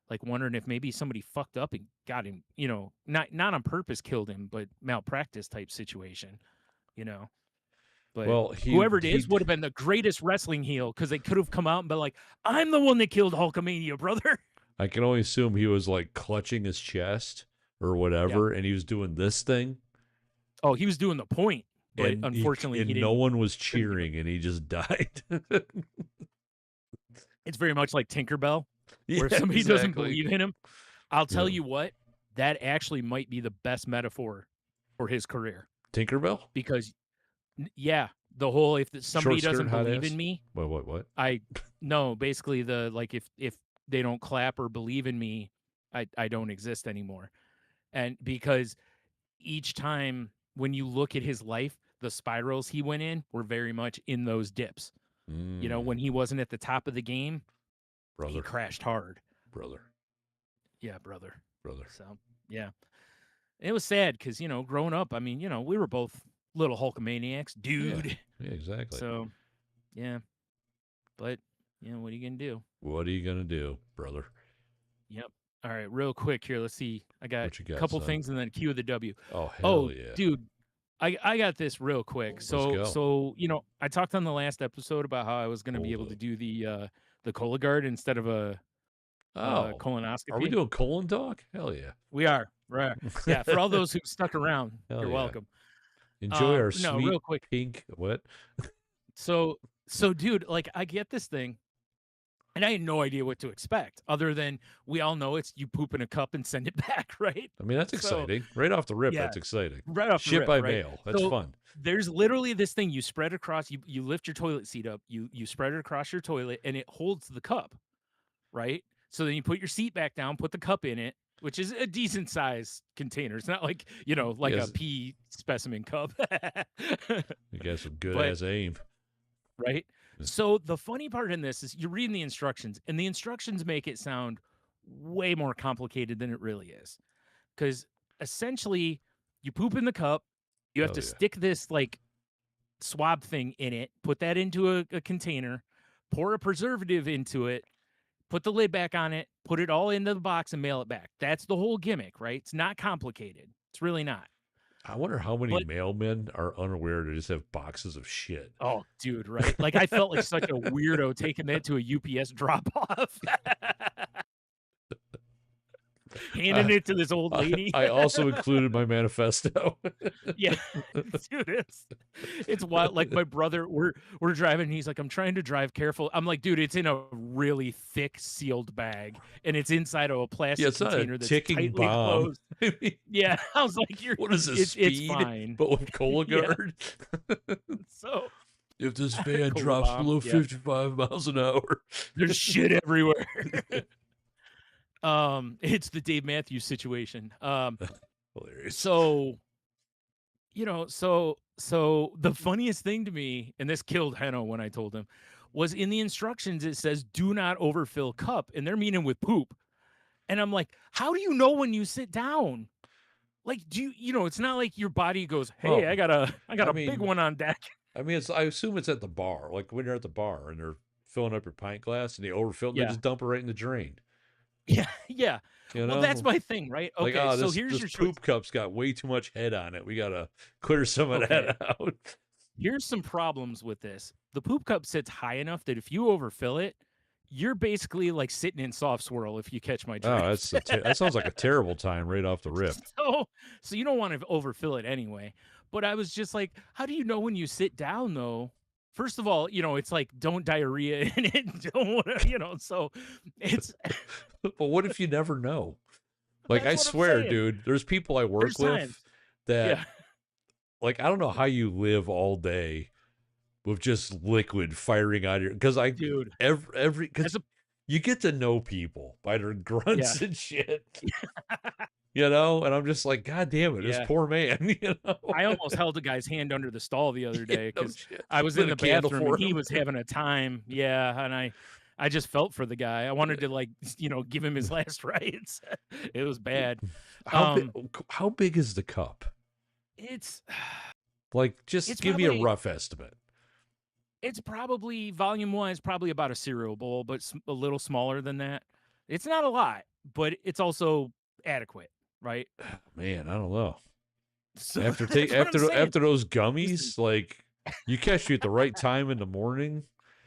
Like wondering if maybe somebody fucked up and got him, not on purpose killed him, but malpractice type situation, you know. But Well, whoever it he is would have been the greatest wrestling heel because they could have come out and been like, "I'm the one that killed Hulkamania, brother." I can only assume he was like clutching his chest or Yeah. whatever, and he was doing this thing, Oh, he was doing the point, but and unfortunately, he no didn't. one was Couldn't give it. cheering, and he just died. It's very much like Tinkerbell, where if Yeah, somebody doesn't exactly. believe in him, I'll tell Yeah, you what, that actually might be the best metaphor for his career Tinkerbell, because yeah, the whole if short somebody skirt, doesn't hot believe in ass. me, What? I no, basically the like if they don't clap or believe in me, I don't exist anymore. And because each time when you look at his life, the spirals he went in were very much in those dips. Mm, When he wasn't at the top of the game, he brother, crashed hard. brother, Yeah, brother. brother. So, yeah. It was sad because, growing up, I mean, we were both little Hulkamaniacs, Yeah, dude. yeah, exactly. So, yeah. But, what are you going to do? What are you gonna do, brother? Yep. All right, real quick here. Let's see. I got What you a got, couple son? things and then cue the W. Oh hell Oh, yeah! dude, I got this real quick. Let's So go. so I talked on the last episode about how I was going to be Hold able to up. do the Cologuard instead of a Oh, are we colonoscopy. doing colon talk? Hell yeah! We are. Right. Yeah, for all those who stuck around, Hell you're yeah! welcome. Enjoy our No, sweet real quick. pink what? So dude, like I get this thing and I had no idea what to expect other than we all know it's you poop in a cup and send it back, right? I mean, that's So, exciting. Right off the rip, yeah, that's exciting. right off the Ship rip, by right? mail. That's So fun. there's literally this thing you spread across you lift your toilet seat up, you spread it across your toilet and it holds the cup, right? So then you put your seat back down, put the cup in it, which is a decent size container. It's not like, like a Yes, pea specimen cup. you got some good But ass aim. right? So the funny part in this is you're reading the instructions, and the instructions make it sound way more complicated than it really is. Because essentially, you poop in the cup, you have Hell to yeah! stick this like swab thing in it, put that into a container, pour a preservative into it, put the lid back on it, put it all into the box, and mail it back. That's the whole gimmick, right? It's not complicated. It's really not. I wonder how many But mailmen are unaware to just have boxes of shit. oh, dude, right? Like I felt like such a weirdo taking that to a UPS drop off. Handing I, it to this old lady. I also included my manifesto. Yeah, dude, it's wild. Like my brother, we're driving. And he's like, "I'm trying to drive careful." I'm like, "Dude, it's in a really thick sealed bag, and it's inside of a Yeah, plastic it's not a container that's ticking tightly bomb. closed." I mean, Yeah, I was like, "You're, what is this it's speed? fine." But with Yeah. Cologuard? So If this van cola drops bomb. below Yeah, 55 miles an hour. there's shit everywhere. It's the Dave Matthews situation. Hilarious. So so the funniest thing to me, and this killed Heno when I told him, was in the instructions it says do not overfill cup, and they're meaning with poop. And I'm like, how do you know when you sit down? Like, do it's not like your body goes, hey, Well, I got I a big mean, one on deck. I assume it's at the bar. Like when you're at the bar and they're filling up your pint glass and they overfill it and they Yeah. just dump it right in the drain. Yeah. Yeah. You Well, that's know? my thing, right? Like, Okay, oh, so this here's this your choice. poop cup's got way too much head on it. We gotta clear some of Okay. that out. Here's some problems with this. The poop cup sits high enough that if you overfill it, you're basically like sitting in soft swirl if you catch my Oh, drift. that sounds like a terrible time right off the rip. So you don't want to overfill it anyway. But I was just like, how do you know when you sit down though? First of all, it's like don't diarrhea in it. Don't so it's But what if you never know? Like, that's I what I'm swear, saying. dude, there's people I There's work times. with that, Yeah. like, I don't know how you live all day with just liquid firing out of your, because Dude. because As a you get to know people by their yeah. grunts and shit, and I'm just like, God damn it, this Yeah. poor man, I almost held a guy's hand under the stall the other Yeah, day no because shit. I was in Lit a the candle bathroom and for he him. was having a time. Yeah, and I just felt for the guy. I wanted to like give him his last rites. It was bad. Um, How big is the cup? it's Like, just it's give me a probably rough estimate. it's probably volume wise probably about a cereal bowl, but a little smaller than that. It's not a lot, but it's also adequate, right? Man, I don't know. So After that's what I'm saying. after those Listen, gummies, like, You catch me at the right time in the morning,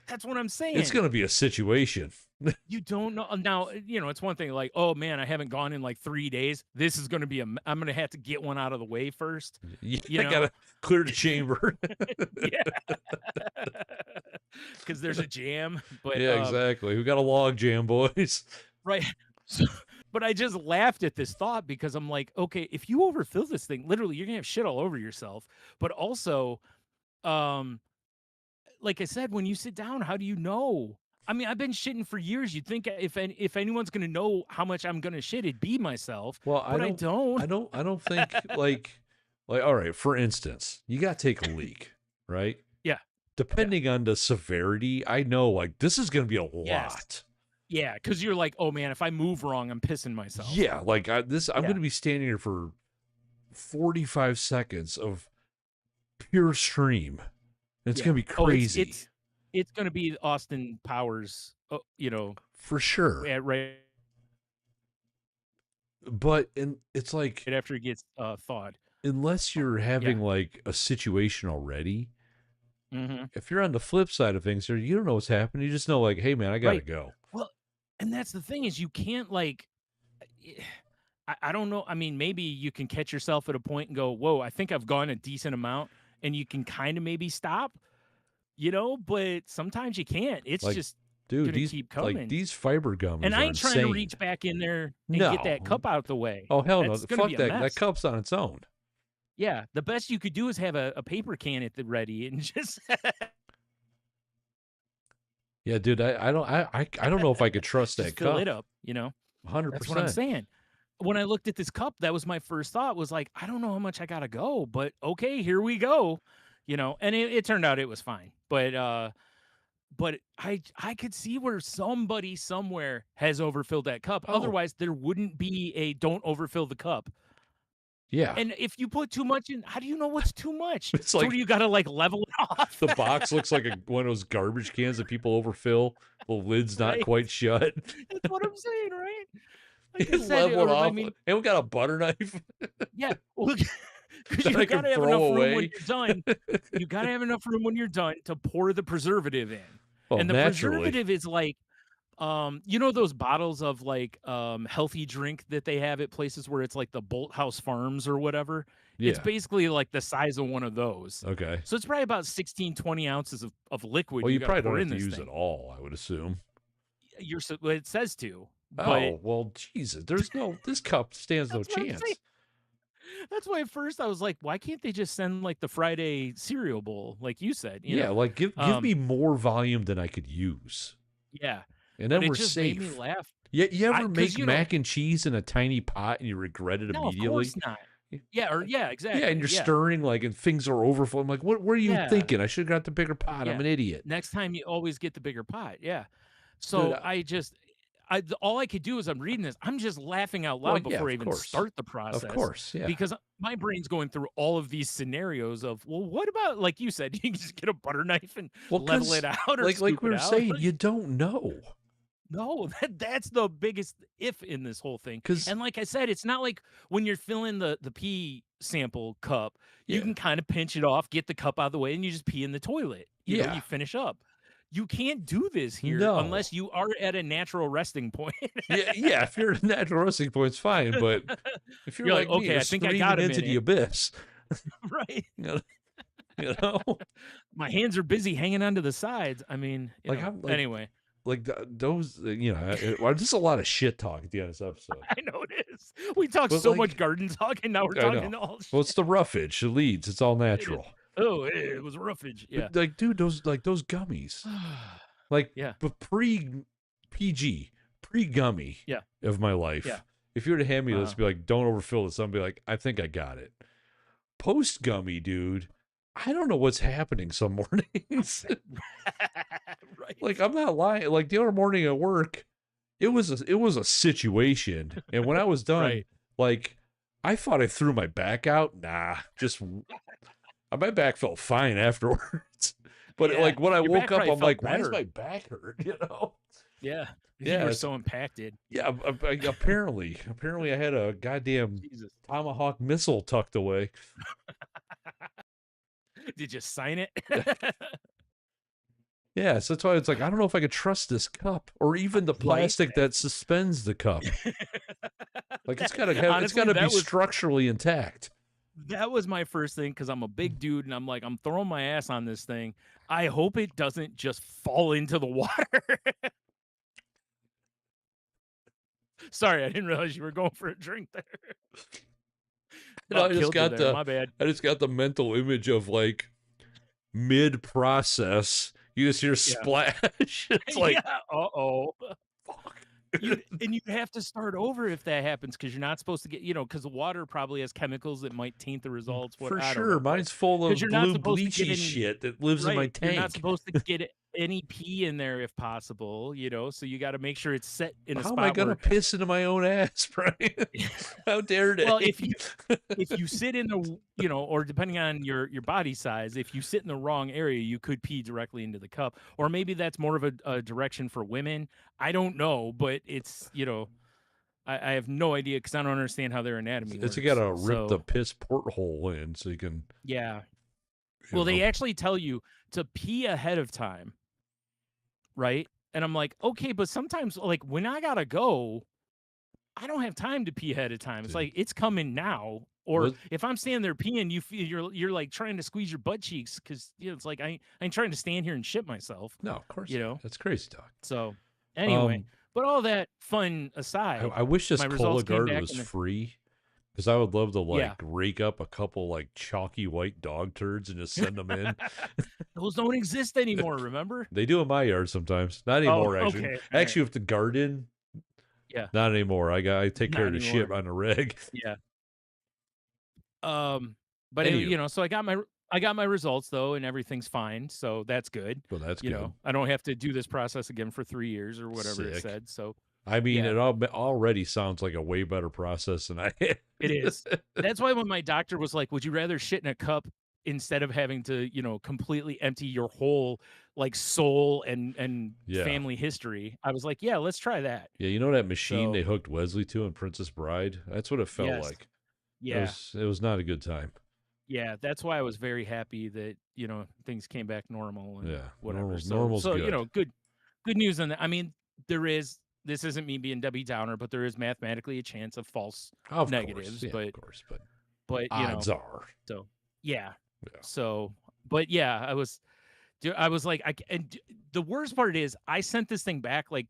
That's what I'm it's saying. going to be a situation. You don't know now, it's one thing like, "Oh, man, I haven't gone in, like, 3 days. This is gonna be I'm gonna have to get one out of the way first," Yeah, you I got know? to clear the chamber. Yeah. Because there's a jam, but, Yeah, exactly. We got a log jam, boys. right. So but I just laughed at this thought because I'm like, "Okay, if you overfill this thing, literally, you're gonna have shit all over yourself." But also, um, like I said, when you sit down, how do you know? I mean, I've been shitting for years. You'd think if anyone's gonna know how much I'm gonna shit, it'd be myself, Well, but I don't. I don't think like all right, for instance, you got to take a leak, right? Yeah, yeah, Depending on the severity, I know like this is going to be a yes, lot. yeah. Because 'cause you're like, "Oh, man, if I move wrong, I'm pissing myself." Yeah, like I'm Yeah. going to be standing here for 45 seconds of pure stream. It's Yeah. going to be Oh, crazy it's gonna be Austin Powers, for sure. right But it's like after it gets, thawed. unless you're Yeah. having like a situation already, Mhm. if you're on the flip side of things, you don't know what's happening. You just know like, hey man, I got to Right. go. Well, and that's the thing is you can't, eh, I don't know, I mean, maybe you can catch yourself at a point and go, "Whoa, I think I've gone a decent amount," and you can kinda maybe stop, but sometimes you can't. It's Like, just dude, gonna keep coming. these fiber And gummies I are ain't trying to insane. reach back in there and get that No. cup out the way. Oh hell no. That's gonna be Fuck a that. That mess. cup's on its own. Yeah, the best you could do is have a paper can at the ready and just Yeah, dude, I don't know if I could trust just that fill it cup. up. That's what I'm 100%. saying. When I looked at this cup, that was my first thought was like, I don't know how much I gotta go, but okay, here we go. And it turned out it was fine. But I could see where somebody somewhere has overfilled that cup. Oh, Otherwise, there wouldn't be a don't overfill the cup. yeah. And if you put too much in, how do you know what's too much? It's So do like you gotta like level it off? the box looks like one of those garbage cans that people overfill. The lid's not Right. quite shut. That's what I'm saying, right? Like I You said, level it or I off. mean, And we got a butter knife yeah, well, because that you I gotta can have throw enough room when away. you're done. You gotta have enough room when you're done to pour the preservative in. Well, And the naturally. preservative is like, those bottles of like healthy drink that they have at places where it's like the Bolt House Farms or whatever. It's Yeah. basically like the size of one of those. Okay. So it's probably about 16, 20 ounces of liquid Well, you you gotta probably don't pour have in to this use it thing. all, I would assume. Well, it says to, but Oh, well, Jesus. This cup stands no that's what I'm saying. chance. That's why at first I was like, why can't they just send like the Friday cereal bowl, like you said? Yeah, like give Um, me more volume than I could use. yeah. And But then it we're just made me safe. laugh. You ever Because make mac and cheese in a tiny pot and you regret it no, of immediately? course not. Y- Yeah, Yeah, and exactly. you're Yeah. stirring like and things are overflowing. I'm like, what are you Yeah. thinking? I should have got the bigger pot. I'm Yeah. an idiot. Next time you always get the bigger pot. Yeah. Dude, So all I could do is I'm reading this. I'm just laughing out well, loud yeah, before I of even course. start the Of process course, yeah. because my brain's going through all of these scenarios of, well, what about, like you said, you can just get a butter knife and Well, level it because out or like scoop we it were out. saying, you don't know. No, that's the biggest if in this whole thing. Because And like I said, it's not like when you're filling the pee sample cup, you yeah, can kind of pinch it off, get the cup out of the way, and you just pee in the toilet. You yeah, finish up. You can't do this here no. unless you are at a natural resting point. Yeah. If you're at a natural resting point, it's fine. But if you're You're like, like me, okay, you're I think I got screaming a into the minute. abyss. Right. You know, you know? My hands are busy hanging onto the sides. I mean, Like I'm anyway, like those. Well, just a lot of shit talk at the end of this episode. I know it is. We talked But so much like, garden talk, and now we're I know. talking all Well, it's shit. the roughage, the leads. It's all It is. natural. Oh, it was roughage. Yeah. But like, dude, those gummies, like, Yeah. but pre PG, pre gummy Yeah. of my life. Yeah. If you were to hand me this, Uh-huh. be like, don't overfill this. I'd be like, I think I got it. Post gummy, dude. I don't know what's happening some mornings. Right. Like, I'm not lying. Like the other morning at work, it was a situation, and when I was done, Right. like, I thought I threw my back out. Nah, just my back felt fine afterwards. But Yeah. like when I Your woke back up, probably I'm felt like, why does better. my back hurt? You know? Yeah. You Yeah, were so impacted. yeah. Apparently, I had a goddamn Jesus. tomahawk missile tucked away. Did you sign it? Yeah, so that's why it's like I don't know if I could trust this cup or even the Right? plastic that suspends the cup. Like it's Honestly, gotta be structurally intact. that was my first thing because I'm a big dude and I'm like, I'm throwing my ass on this thing. I hope it doesn't just fall into the water. Sorry, I didn't realize you were going for a drink there. You know, About killed you there. My bad. I just got the mental image of like mid process, you just hear Yeah. splash. It's like Yeah. Uh-oh. fuck. You have to start over if that happens because you're not supposed to get, because the water probably has chemicals that might taint the results. What For I don't sure. know, but Mine's full because of you're not blue supposed to get bleachy any shit that lives in my right, you're not tank. supposed to get any pee in there if possible, so you got to make sure it's set in a How am I spot gonna where piss into my own ass, Brian? How dare well, they? if you sit in the or depending on your body size, if you sit in the wrong area, you could pee directly into the cup, or maybe that's more of a direction for women. I don't know, but it's I have no idea because I don't understand how their anatomy It's you works. gotta rip the So piss porthole in so you can, yeah, you well, know. they actually tell you to pee ahead of time, right? And I'm like, okay, but sometimes like when I gotta go, I don't have time to pee ahead of time. It's See, like it's coming now. Or what? if I'm standing there peeing, you feel you're like trying to squeeze your butt cheeks because it's like I ain't trying to stand here and shit myself, No, of course you not. know. That's crazy talk. So anyway, Um, but all that fun aside, I wish this my results came Cologuard back was and free because I would love to yeah, like rake up a couple like chalky white dog turds and just send them in. those don't exist anymore. Remember? They do in my yard sometimes. Not Oh, anymore, actually. okay, all right, Actually, with the garden, yeah, not anymore. I take care not of the shit anymore. on the reg. Yeah. Um, but it, Anywho, so I got my results though, and everything's fine. So that's good. well, that's good. I don't have to do this process again for 3 years or whatever it Sick. said. So I mean, yeah, it already sounds like a way better process than I had. it is. That's why when my doctor was like, "Would you rather shit in a cup instead of having to, completely empty your whole like soul and Yeah. family history?" I was like, "Yeah, let's try that." Yeah, you know that machine So they hooked Wesley to in Princess Bride? That's what it felt yes, like. yeah, It was not a good time. yeah. That's why I was very happy that things came back normal and Yeah. whatever. So Normal's so good. good news on that. I mean, there is this isn't me being Debbie Downer, but there is mathematically a chance of false Of course. negatives. Yeah, of But course. But but odds are. so yeah. Yeah. So but yeah, I was like the worst part is I sent this thing back like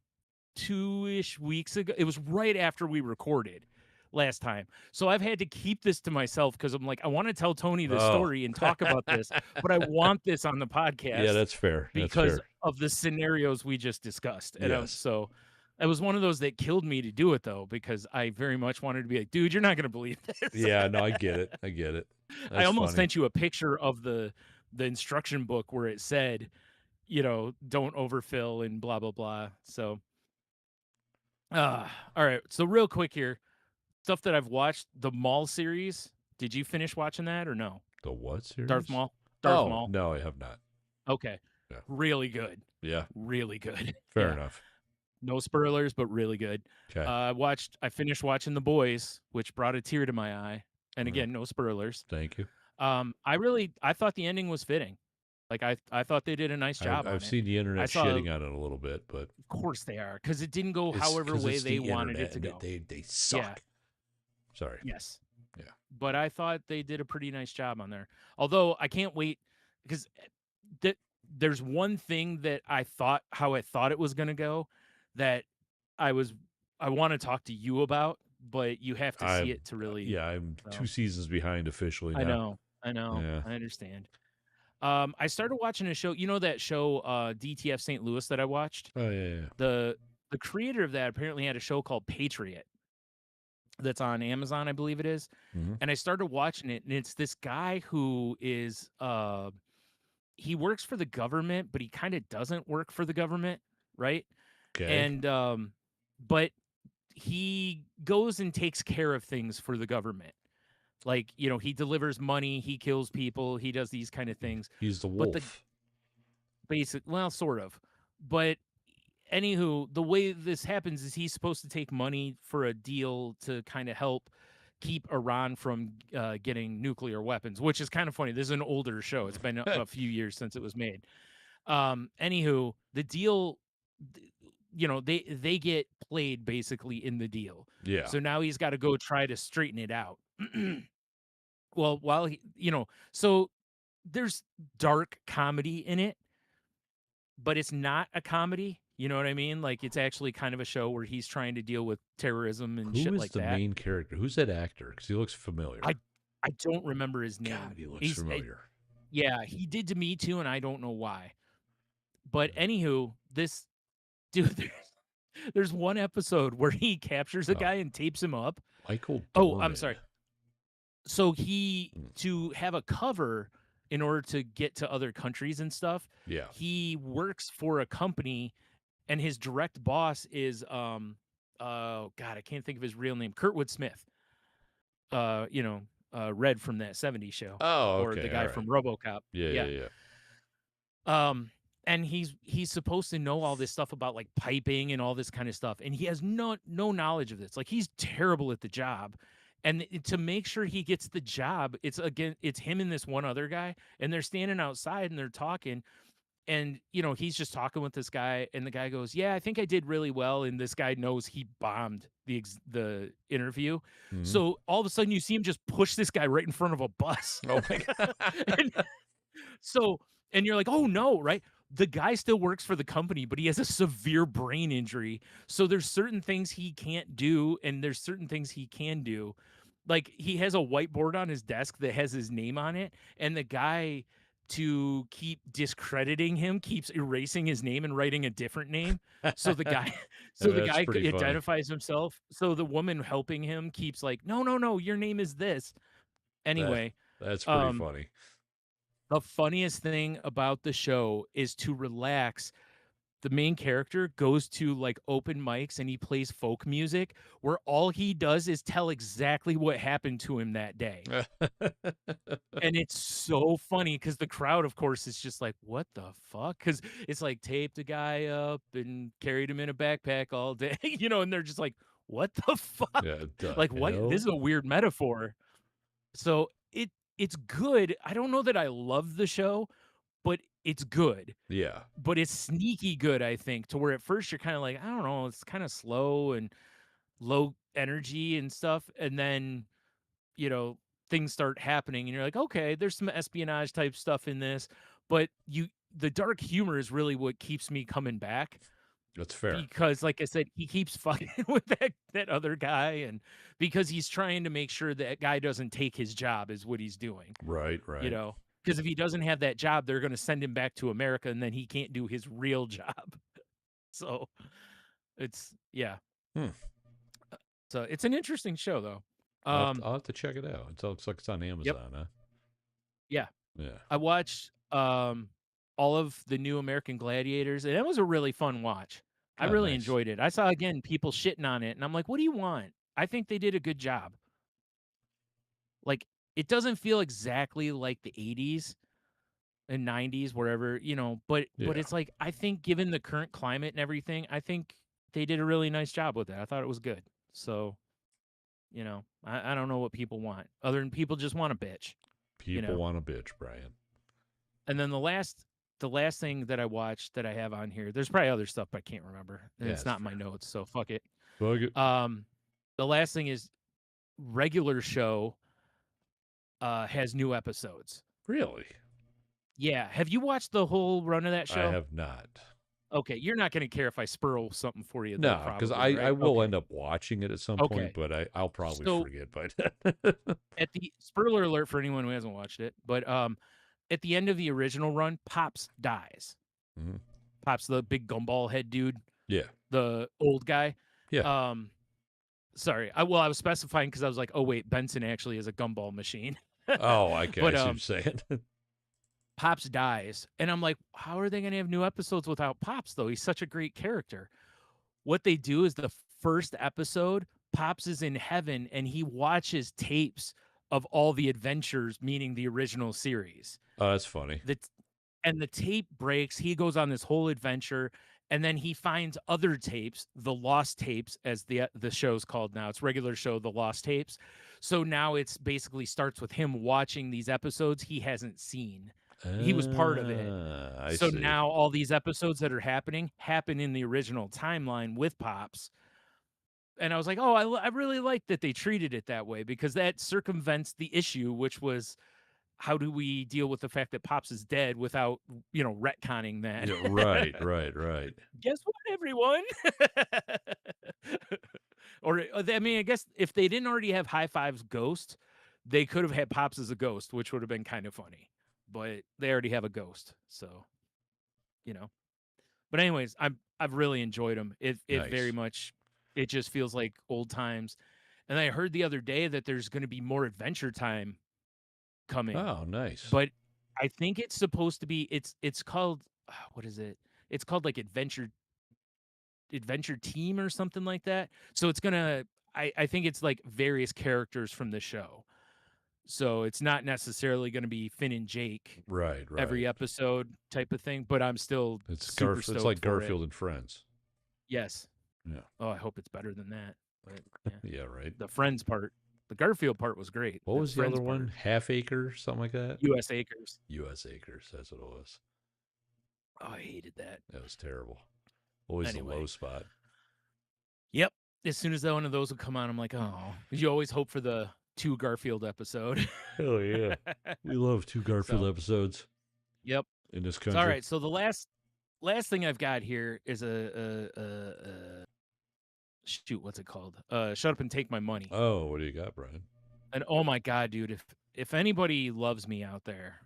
2-ish weeks ago. It was right after we recorded last time. So I've had to keep this to myself because I'm like, I want to tell Tony this Oh. story and talk about this, but I want this on the Yeah, podcast that's fair. That's because fair. of the scenarios we just discussed. And Yes. so it was one of those that killed me to do it though, because I very much wanted to be like, dude, you're not going to believe this. Yeah, no, I get it. I get it. I That's almost funny. sent you a picture of the instruction book where it said, don't overfill and blah, blah, blah. So, all right. So real quick here, stuff that I've watched, the Maul series. Did you finish watching that or no? The what Darth series? Maul. Darth Oh, Maul. no, I have not. Okay. Yeah. Really good. Yeah. Really good. Fair Yeah. enough. No spoilers, but really good. Okay. I finished watching The Boys, which brought a tear to my eye. And All right. again, no spoilers. Thank you. I thought the ending was fitting. Like I thought they did a nice job I've on it. seen the I internet saw, shitting on it a little bit, but of course they are, because it didn't go it's however because way it's they the wanted it internet to and go. they Yeah. suck. Sorry. Yes. Yeah. But I thought they did a pretty nice job on there. Although I can't wait because th- there's one thing that I thought how I thought it was going to go that I was I want to talk to you about, but you have to see it to really. I'm So 2 seasons behind officially I now. know, I know, Yeah. I understand. I started watching a show. You know that show DTF St. Louis that I watched. Oh yeah. The creator of that apparently had a show called Patriot that's on Amazon, I believe it is. Mm-hmm. And I started watching it, and it's this guy who is he works for the government, but he kind of doesn't work for the government, right? Okay. And but he goes and takes care of things for the government. Like, he delivers money, he kills people, he does these kind of things. He's the But the wolf. well, sort of. But anywho, the way this happens is he's supposed to take money for a deal to kind of help keep Iran from getting nuclear weapons, which is kind of funny. This is an older show. It's been a few years since it was made. Anywho, the deal, they get played basically in the deal. Yeah. So now he's got to go try to straighten it out. Well, while so there's dark comedy in it, but it's not a comedy. You know what I mean? Like it's actually kind of a show where he's trying to deal with terrorism and Who shit is like the that. main character? Who's that actor? Because he looks I familiar. I don't remember his God, name. he looks He's familiar. yeah, he did to me too, and I don't know why. But anywho, this dude, there's one episode where he captures a Oh, guy and tapes him up. Michael Oh, I'm Dorman. sorry. So he Mm, to have a cover in order to get to other countries and stuff, yeah. he works for a company and his direct boss is oh god, I can't think of his real name. Kurtwood Smith. Uh, you know, Red from that 70s show Oh, or the okay. All guy right. from RoboCop. Yeah, Yeah. yeah, yeah. And he's supposed to know all this stuff about like piping and all this kind of stuff, and he has no knowledge of this. Like he's terrible at the job, and to make sure he gets the job, it's him and this one other guy, and they're standing outside and they're talking, and he's just talking with this guy, and the guy goes, "Yeah, I think I did really well," and this guy knows he bombed the interview, Mhm. so all of a sudden you see him just push this guy right in front of a bus. Oh my god. And so, and you're like, "Oh no," right? The guy still works for the company, but he has a severe brain injury. So there's certain things he can't do and there's certain things he can do. Like he has a whiteboard on his desk that has his name on it, and the guy, to keep discrediting him, keeps erasing his name and writing a different name. So the guy so the That's guy pretty funny. identifies himself. So the woman helping him keeps like, "No, no, no, your name is this." That Anyway, that's pretty um funny. the funniest thing about the show is to relax. The main character goes to like open mics and he plays folk music where all he does is tell exactly what happened to him that day. And it's so funny because the crowd, of course, is just like, what the fuck? Because it's like taped a guy up and carried him in a backpack all day, and they're just like, what the fuck? Yeah, the Like, what? This hell? is a weird metaphor. So it's good. I don't know that I love the show, but it's good. Yeah. But it's sneaky good, I think, to where at first you're kind of like, I don't know, it's kind of slow and low energy and stuff. And then, you know, things start happening and you're like, okay, there's some espionage type stuff in this. But the dark humor is really what keeps me coming back That's fair. because, like I said, he keeps fucking with that other guy. And because he's trying to make sure that guy doesn't take his job, is what he's doing, Right, you right. know? Because if he doesn't have that job, they're going to send him back to America and then he can't do his real job. So yeah. Hmm. So it's an interesting show though. I'll have to check it out. It looks like it's on Yep. Amazon, huh? Yeah. Yeah. I watched all of the new American Gladiators and it was a really fun watch. I Oh, really nice. enjoyed it. I saw again people shitting on it and I'm like, what do you want? I think they did a good job. Like it doesn't feel exactly like the 80s and 90s wherever, but Yeah. it's like I think given the current climate and everything, I think they did a really nice job with it. I thought it was good. So, I don't know what people want other than people just want a bitch, you People know. want a bitch, Brian. And then the last thing that I watched that I have on here, there's probably other stuff but I can't remember. And Yeah, it's it's not in my fair. notes, so fuck it. Bug it. Um the last thing is regular show has new episodes. Really? Yeah, have you watched the whole run of that I show? have not. Okay, you're not going to care if I spurl something for you though, No, because probably, I right? will Okay. end up watching it at some point, Okay. but I'll probably So forget by then. at the spoiler alert for anyone who hasn't watched it, but at the end of the original run, Pops dies. Mhm. Pops, the big gumball head dude, Yeah. the old guy. Yeah. Um Sorry. I was specifying because I was like, oh wait, Benson actually is a gumball machine. Oh, okay. I But see what you're saying. Pops dies. And I'm like, how are they gonna have new episodes without Pops though? He's such a great character. What they do is the first episode, Pops is in heaven and he watches tapes of all the adventures, meaning the original series. Oh, that's funny. The and the tape breaks. He goes on this whole adventure, and then he finds other tapes, the lost tapes, as the show's called now. It's regular show, the lost tapes. So now it's basically starts with him watching these episodes he hasn't seen. He was part of it. I So see. now all these episodes that are happening happen in the original timeline with Pops. And I was like, oh, I really like that they treated it that way, because that circumvents the issue, which was, how do we deal with the fact that Pops is dead without, retconning that? Yeah, right, right, right. Guess what, everyone? Or, I mean, I guess if they didn't already have High Five's ghost, they could have had Pops as a ghost, which would have been kind of funny. But they already have a ghost, so you know. But anyways, I've really enjoyed them. It very Nice. much, it just feels like old times. And I heard the other day that there's going to be more Adventure Time coming, Oh, nice. but I think it's supposed to be, it's called, what is it? It's called like Adventure Team or something like that. So it's gonna, I think it's like various characters from the show. So it's not necessarily gonna be Finn and Jake Right, every right. episode type of thing, but I'm still super It's stoked like for it. Garfield and Friends. Yes. Yeah. Oh, I hope it's better than that. But yeah, Yeah, right. the Friends part, the Garfield part was great. What The was the Friends other one? part, Half Acre, something like that? U.S. Acres. US Acres, that's what it was. Oh, I hated that. That was terrible. Always the low Anyway, spot. yep. As soon as one of those would come on, I'm like, oh, you always hope for the two Garfield episode. Hell yeah. We love two Garfield So, episodes yep. in this So, all country. right. So the last thing I've got here is a shoot. What's it called? Shut up and take my money. Oh, what do you got, Brian? And oh my god, dude, if anybody loves me out there,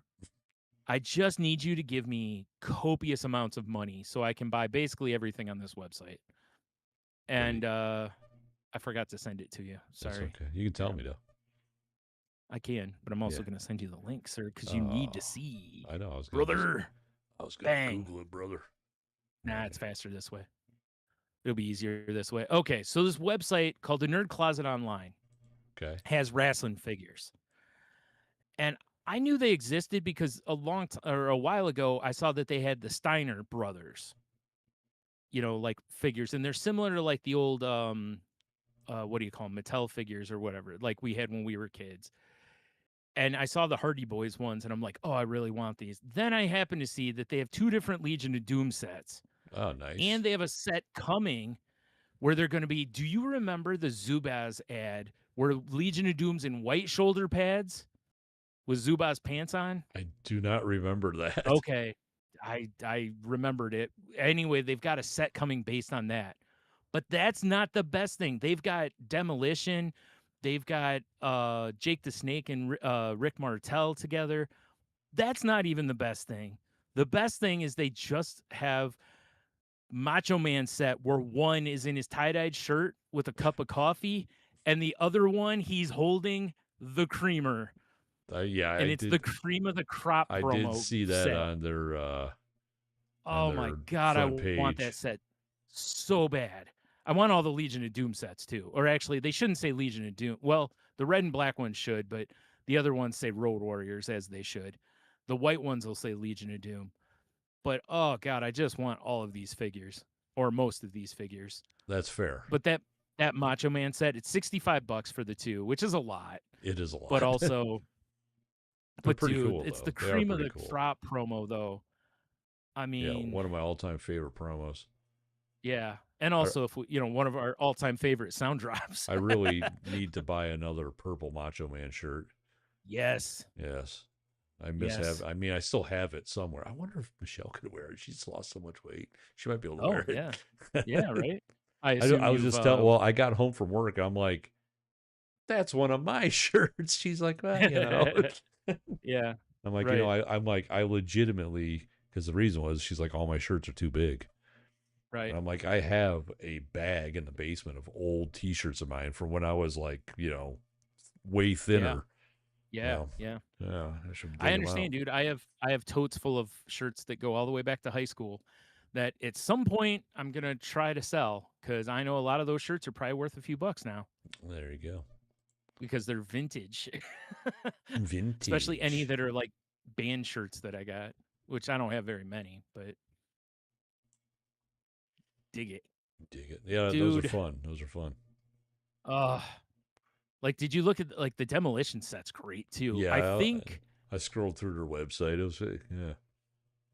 I just need you to give me copious amounts of money so I can buy basically everything on this website. What do you, And I forgot to send it to you. that's Sorry. okay. You can tell Here, me though. I can, but I'm Yeah. also going to send you the link, sir, because you need to Oh, see, I know. brother. I was gonna Bang. Google it, brother. Nah, Right. it's faster this way. It'll be easier this way. Okay, so this website called the Nerd Closet Online Okay. has wrestling figures, and I knew they existed because a while ago I saw that they had the Steiner brothers, like figures, and they're similar to like the old what do you call them, Mattel figures or whatever, like we had when we were kids. And I saw the Hardy Boys ones, and I'm like, oh, I really want these. Then I happen to see that they have two different Legion of Doom sets, Oh, nice. and they have a set coming where they're going to be. Do you remember the Zubaz ad where Legion of Doom's in white shoulder pads with Zubaz pants on? I do not remember that. Okay, I remembered it. Anyway, they've got a set coming based on that. But that's not the best thing. They've got Demolition. They've got Jake the Snake and Rick Martel together. That's not even the best thing. The best thing is they just have Macho Man set where one is in his tie-dyed shirt with a cup of coffee, and the other one he's holding the creamer, Yeah, and it's the cream of the crop I did promo see that set. on Oh my their god, I front want that page. set so bad. I want all the Legion of Doom sets too. Or actually, they shouldn't say Legion of Doom. Well, the red and black ones should, but the other ones say Road Warriors, as they should. The white ones will say Legion of Doom. But oh god, I just want all of these figures, or most of these figures. That's fair. But that Macho Man set, it's $65 for the two, which is a lot. It is a But lot. also, They're but pretty dude, cool it's the though. They are cream of pretty the cool. crop promo, though. I Yeah, mean, one of my all-time favorite promos. yeah. And I also, if we, one of our all-time favorite sound drops. I really need to buy another purple Macho Man shirt. Yes. Yes. Yes. I mean, I still have it somewhere. I wonder if Michelle could wear it. She's lost so much weight. She might be able to Oh, wear yeah. it. Yeah, right? I I assume was you've just telling, well, I got home from work. I'm like, that's one of my shirts. She's like, well, yeah, I'm like, right, I'm like, I legitimately, because the reason was she's like, all my shirts are too big. And right. I'm like, I have a bag in the basement of old t-shirts of mine from when I was like, way Yeah. thinner. Yeah, Well, yeah. yeah, I should I dig them out. understand, dude. I have totes full of shirts that go all the way back to high school that at some point I'm going to try to sell, cuz I know a lot of those shirts are probably worth a few bucks now There you go. because they're vintage. Especially any Vintage. that are like band shirts that I got, which I don't have very many, but dig it. Dig it. Yeah, those are Dude, fun. Those are fun. uh like did you look at like the demolition set's great too. I Yeah, think I scrolled through their website. It was yeah,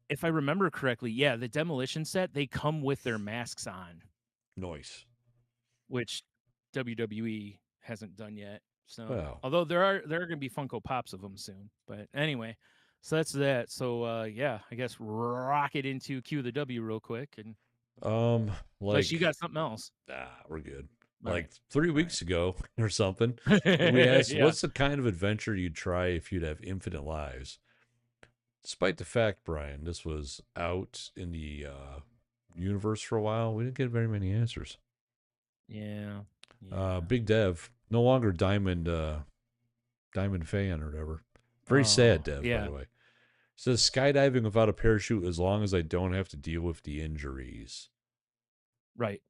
if I remember correctly, yeah, the demolition set, they come with their masks on, nice. which WWE hasn't done yet. So, Wow. although there are going to be Funko Pops of them soon. But anyway, so that's that. So yeah, I guess rock it into Q the W real quick, and unless you Like got something else. we're good. All right. Like 3 All right. weeks ago or something, we asked, Yeah. "What's the kind of adventure you'd try if you'd have infinite lives?" Despite the fact, Brian, this was out in the universe for a while, we didn't get very many answers. Yeah. Yeah. Big Dev, no longer Diamond fan or whatever. Very sad, Oh, Dev, by yeah. the way. Says skydiving without a parachute as long as I don't have to deal with the injuries. Right.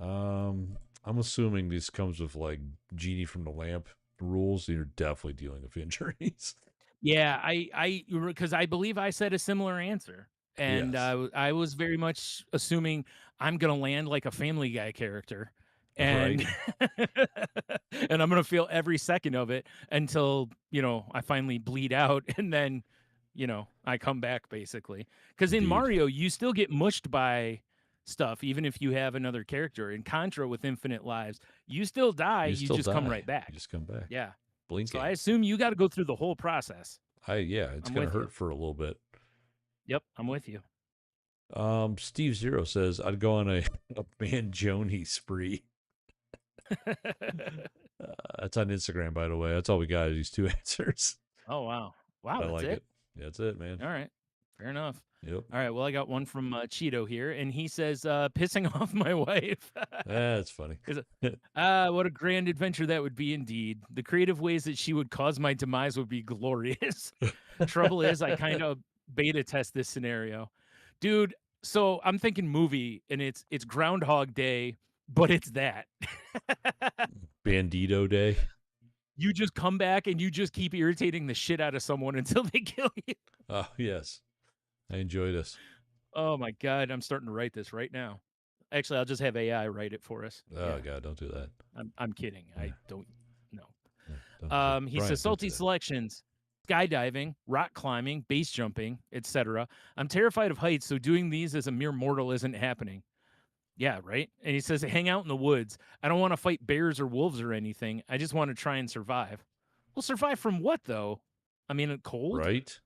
I'm assuming this comes with like genie from the lamp rules. You're definitely dealing with injuries. Yeah, because I believe I said a similar answer, and Yes. I was very much assuming I'm gonna land like a Family Guy character, Right. and and I'm gonna feel every second of it until I finally bleed out, and then I come back basically. Because in Indeed. Mario, you still get mushed by stuff, even if you have another character. In Contra with infinite lives, you still die, You you still just come die. right You back. just come back. Yeah. So I Blinking. assume you got to go through the whole process. Yeah, it's I'm gonna with you. hurt for a little bit. Yep, I'm with you. Steve Zero says I'd go on a Manjoni spree. That's on Instagram, by the way. That's all we got. These two answers. Oh, wow. Wow, But I that's like it? it. Yeah, that's it, man. All right. Fair enough. Yep. All right, well, I got one from Cheeto here, and he says, pissing off my wife. That's funny. Is it? What a grand adventure that would be indeed. The creative ways that she would cause my demise would be glorious. Trouble is, I kind of beta test this scenario. Dude, so I'm thinking movie, and it's Groundhog Day, but it's that. Bandito Day. You just come back and you just keep irritating the shit out of someone until they kill you. Oh, yes. I enjoy this. Oh my god, I'm starting to write this right now. Actually, I'll just have AI write it for us. Oh, Yeah, God, don't do that. I'm kidding. I Yeah, don't know. yeah, don't, He Brian, says don't do salty that. selections, skydiving, rock climbing, base jumping, etc. I'm terrified of heights, so doing these as a mere mortal isn't happening. Yeah, right. And he says, hang out in the woods. I don't want to fight bears or wolves or anything. I just want to try and survive. Well, survive from what though? I mean, cold. Right?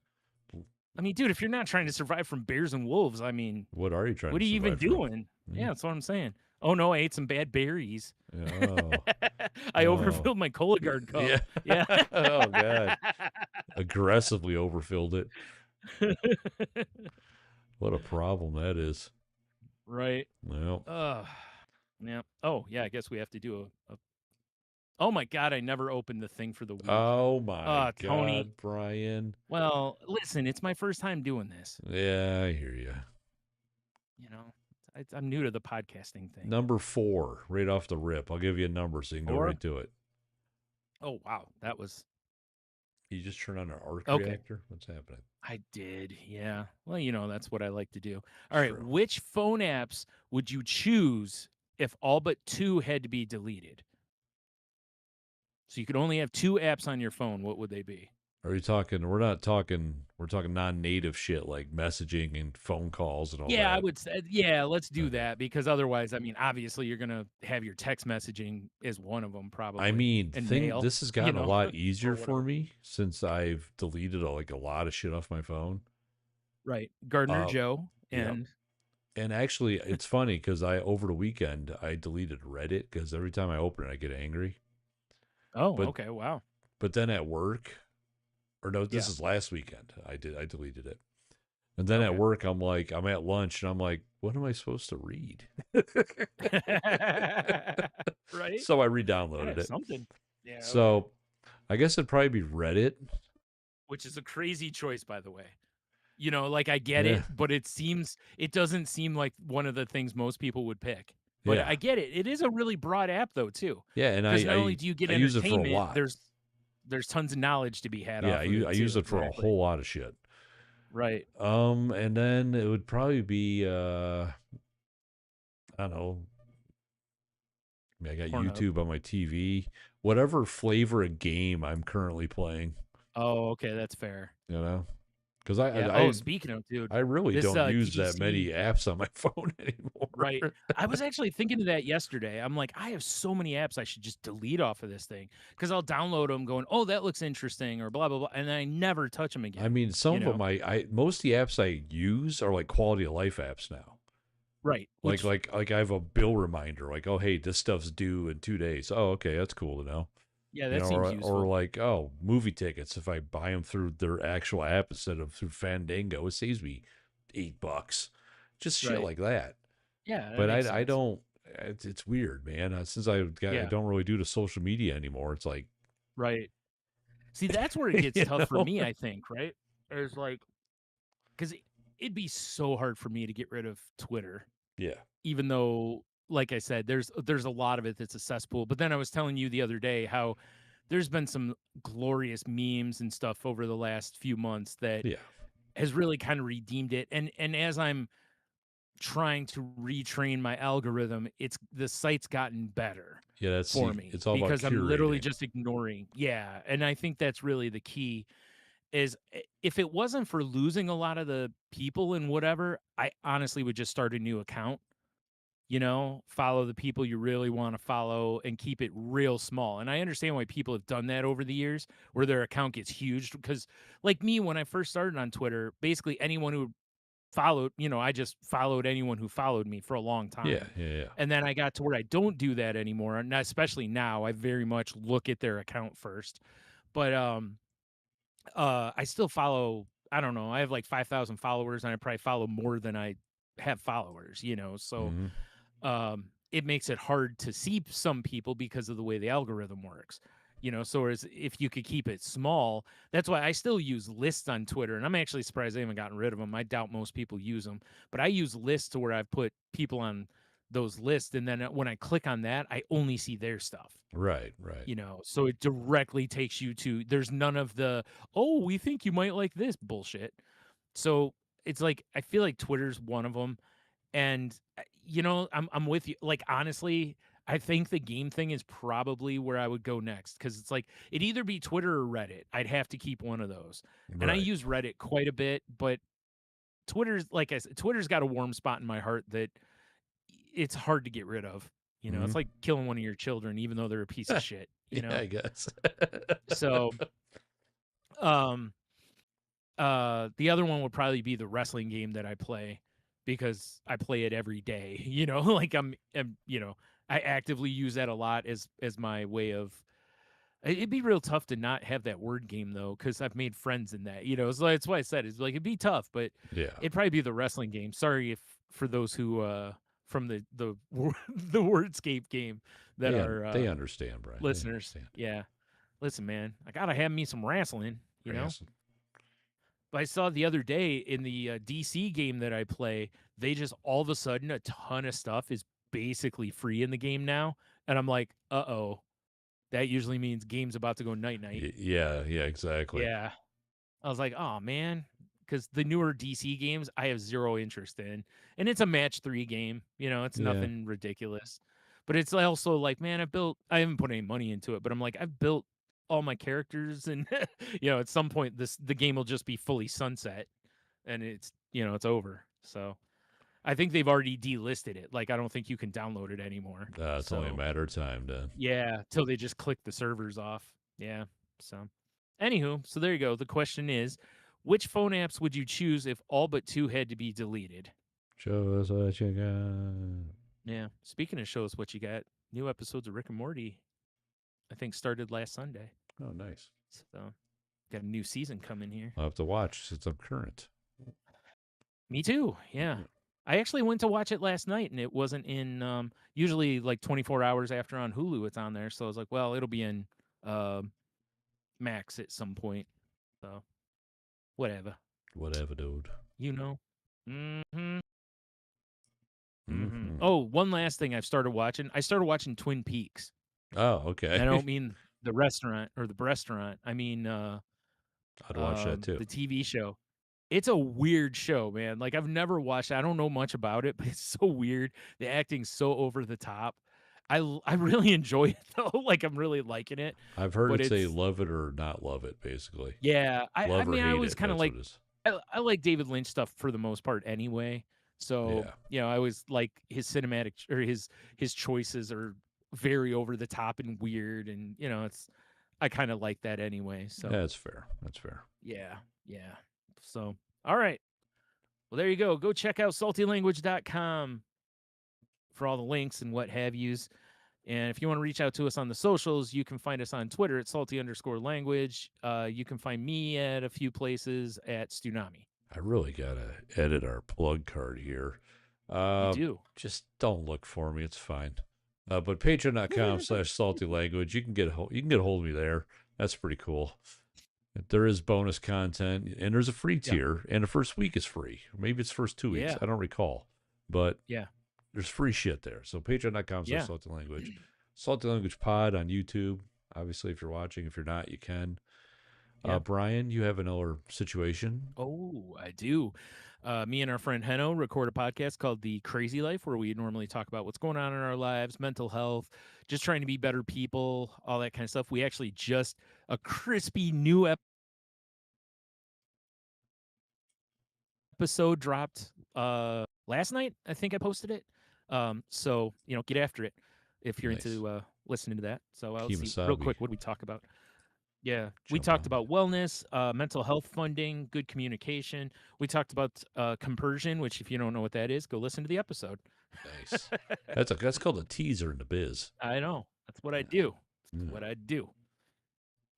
I mean, dude, if you're not trying to survive from bears and wolves, I mean, What are you trying what to are you even survive from? doing? Hmm? Yeah, that's what I'm saying. Oh no, I ate some bad berries. Oh, I oh. overfilled my Cologuard cup. Yeah. Yeah. Oh, God. Aggressively overfilled it. What a problem that is. Right. Well, Yeah. Oh, yeah, I guess we have to do a Oh my god, I never opened the thing for the week. oh, my Tony. God, Brian. Well, listen, it's my first time doing this. Yeah, I hear you. You know, I'm new to the podcasting thing. Number 4, right off the rip. I'll give you a number so you can go Or right to it. oh wow, that was You just turn on an arc okay. reactor? What's happening? I did, yeah. Well, that's what I like to do. All right, True. which phone apps would you choose if all but 2 had to be deleted? So you could only have 2 apps on your phone. What would they be? Are you talking? We're not talking. We're talking non-native shit like messaging and phone calls and all Yeah, I that. would say, yeah, let's do Okay. that because otherwise, I mean, obviously, you're gonna have your text messaging as one of them I probably, mean, and mail, this has gotten a lot or easier for whatever. me since I've deleted like a lot of shit off my phone. Right, Gardner Uh, Joe, yep. and And actually, it's funny because over the weekend I deleted Reddit because every time I open it, I get angry. oh, But okay, wow, then at work, or no, this yeah, is last weekend. I deleted it. And then at okay, work, I'm at lunch and I'm like, what am I supposed to read? right, So I yeah, re-downloaded it. something, yeah, okay, So I guess it'd probably be Reddit. which is a crazy choice, by the way. Like I get Yeah. it, but it doesn't seem like one of the things most people would pick. But Yeah. I get it. It is a really broad app though too, Yeah. And because not only do you I get use it for a entertainment, lot. there's tons of knowledge to be had Yeah. off of I it use too. it for a Exactly. whole lot of shit. Right. And then it would probably be, I don't know. I mean, I got Pornhub. YouTube on my TV. Whatever flavor of game I'm currently playing, Oh, okay, that's fair. you know, because I, Yeah. I Oh, I speaking of, dude, I really this don't use that many DC. apps on my phone anymore. Right. I was actually thinking of that yesterday. I'm like, I have so many apps I should just delete off of this thing because I'll download them going, oh, that looks interesting or blah, blah, blah. And then I never touch them I again, mean, some you of know? them I most of the apps I use are like quality of life apps now. Right. Like Which, like like I have a bill reminder, like, oh hey, this stuff's due in 2 days. Oh, okay, that's cool to know. yeah, You that know, seems or useful. like, oh, movie tickets. If I buy them through their actual app instead of through Fandango, it saves me $8. Just shit Right. like that. Yeah, that But makes I sense. don't. It's weird, man. Since I Yeah. don't really do the social media anymore. It's like, Right. See, that's where it gets you tough for know, me, I think, right? Is like, because it'd be so hard for me to get rid of Twitter, yeah, even though, like I said, there's a lot of it that's a cesspool. But then I was telling you the other day how there's been some glorious memes and stuff over the last few months that yeah, has really kind of redeemed it. And as I'm trying to retrain my algorithm, it's the site's gotten better yeah. for me It's all about because I'm literally curating. just ignoring. Yeah, and I think that's really the key is if it wasn't for losing a lot of the people and whatever, I honestly would just start a new account, follow the people you really want to follow and keep it real small. And I understand why people have done that over the years where their account gets huge because like me when I first started on Twitter, basically anyone who followed, I just followed anyone who followed me for a long Yeah, time. yeah, yeah. And then I got to where I don't do that anymore, and especially now, I very much look at their account first. But I still follow, I don't know, I have like 5,000 followers and I probably follow more than I have followers, so Hmm. it makes it hard to see some people because of the way the algorithm works. So as if you could keep it small, that's why I still use lists on Twitter, and I'm actually surprised they haven't gotten rid of them. I doubt most people use them, but I use lists to where I've put people on those lists, and then when I click on that, I only see their stuff. Right, right. So it directly takes you to. There's none of the oh, we think you might like this bullshit. So it's like I feel like Twitter's one of them, and, I'm with you. Like, honestly, I think the game thing is probably where I would go next because it's like it'd either be Twitter or Reddit. I'd have to keep one of those. And I Right. use Reddit quite a bit, but Twitter's like I said, Twitter's got a warm spot in my heart that it's hard to get rid of. It's Hmm. like killing one of your children, even though they're a piece of shit, Yeah, I guess. So, um, the other one would probably be the wrestling game that I play because I play it every day. Like I actively use that a lot as my way of. It'd be real tough to not have that word game though, because I've made friends in that. So that's why I said it's like it'd be tough, but Yeah. it'd probably be the wrestling game. Sorry if for those who from the the wordscape game that are They understand, Brian. They listeners. understand. Yeah, listen, man, I gotta have me some wrestling. Wrestling. But I saw the other day in the DC game that I play, they just all of a sudden a ton of stuff is basically free in the game now, and I'm like, oh, that usually means game's about to go night night. Yeah, yeah, exactly. Yeah, I was like, oh man, because the newer DC games I have zero interest in, and it's a match 3 game. It's Yeah. nothing ridiculous, but it's also like, man, I haven't put any money into it, but I'm like, I've built all my characters, and at some point the game will just be fully sunset, and it's over. So I think they've already delisted it. Like I don't think you can download it anymore. It's only a So matter of time then. yeah, till they just click the servers off. Yeah. So anywho, so there you go. The question is, which phone apps would you choose if all but two had to be deleted? Show us what you got. Yeah. Speaking of shows, what you got? New episodes of Rick and Morty, I think, started last Sunday. Oh, nice. So got a new season coming here. I'll have to watch since I'm current. Me too. Yeah. Yeah. I actually went to watch it last night and it wasn't in usually like 24 hours after on Hulu it's on there. So I was like, well, it'll be in Max at some point. So whatever. Whatever, dude. You know. Mhm. Mhm. Hmm. Oh, one last thing I've started watching. I started watching Twin Peaks. Oh, And okay. I don't mean the restaurant or the restaurant. I mean I'd watch that too. the TV show. It's a weird show, man. Like, I've never watched it. I don't know much about it, but it's so weird. The acting's so over the top. I really enjoy it though. Like, I'm really liking it, I've heard but it's a it's love it or not love it, basically. yeah. I Love or mean, I hate always it. kinda That's like what it is. I like David Lynch stuff for the most part anyway. So, Yeah, I always like his cinematic or his choices are very over the top and weird and, it's I kinda like that anyway. So, that's fair. That's fair. yeah. Yeah. So, all right. Well, there you go. Go check out saltylanguage.com for all the links and what have yous. And if you want to reach out to us on the socials, you can find us on Twitter at salty_language. You can find me at a few places at Stunami. I really gotta edit our plug card here. You Uh, do. just don't look for me. It's fine. But patreon.com/salty language. You can get a hold of me there. That's pretty cool. There is bonus content, and there's a free Yeah. tier, and the first week is free. Maybe it's first 2 weeks. Yeah. I don't recall, but Yeah. there's free shit there. So patreon.com slash Yeah. salty language. Salty language pod on YouTube. Obviously, if you're watching, if you're not, you can. Yeah. Brian, you have another situation. Oh, I do. Me and our friend Heno record a podcast called The Crazy Life, where we normally talk about what's going on in our lives, mental health, just trying to be better people, all that kind of stuff. We actually just a crispy new episode dropped last night. I think I posted it. So get after it if you're Nice. into listening to that. So let's see real Kimasabi, quick. What did we talk about? Yeah, we jump talked on about wellness, mental health funding, good communication. We talked about compersion, which if you don't know what that is, go listen to the episode. it. Nice. That's called a teaser in the biz. I know. That's what I Yeah. do. That's Yeah. what I do.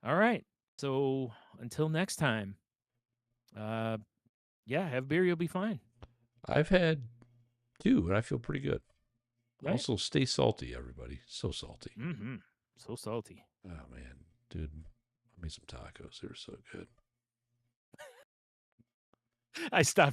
All right. So until next time, uh, yeah, have beer. You'll be fine. I've had two, and I feel pretty good. Right? Also, stay salty, everybody. So salty. Mm-hmm. So salty. Oh man, dude, I made some tacos. They were so good. I stopped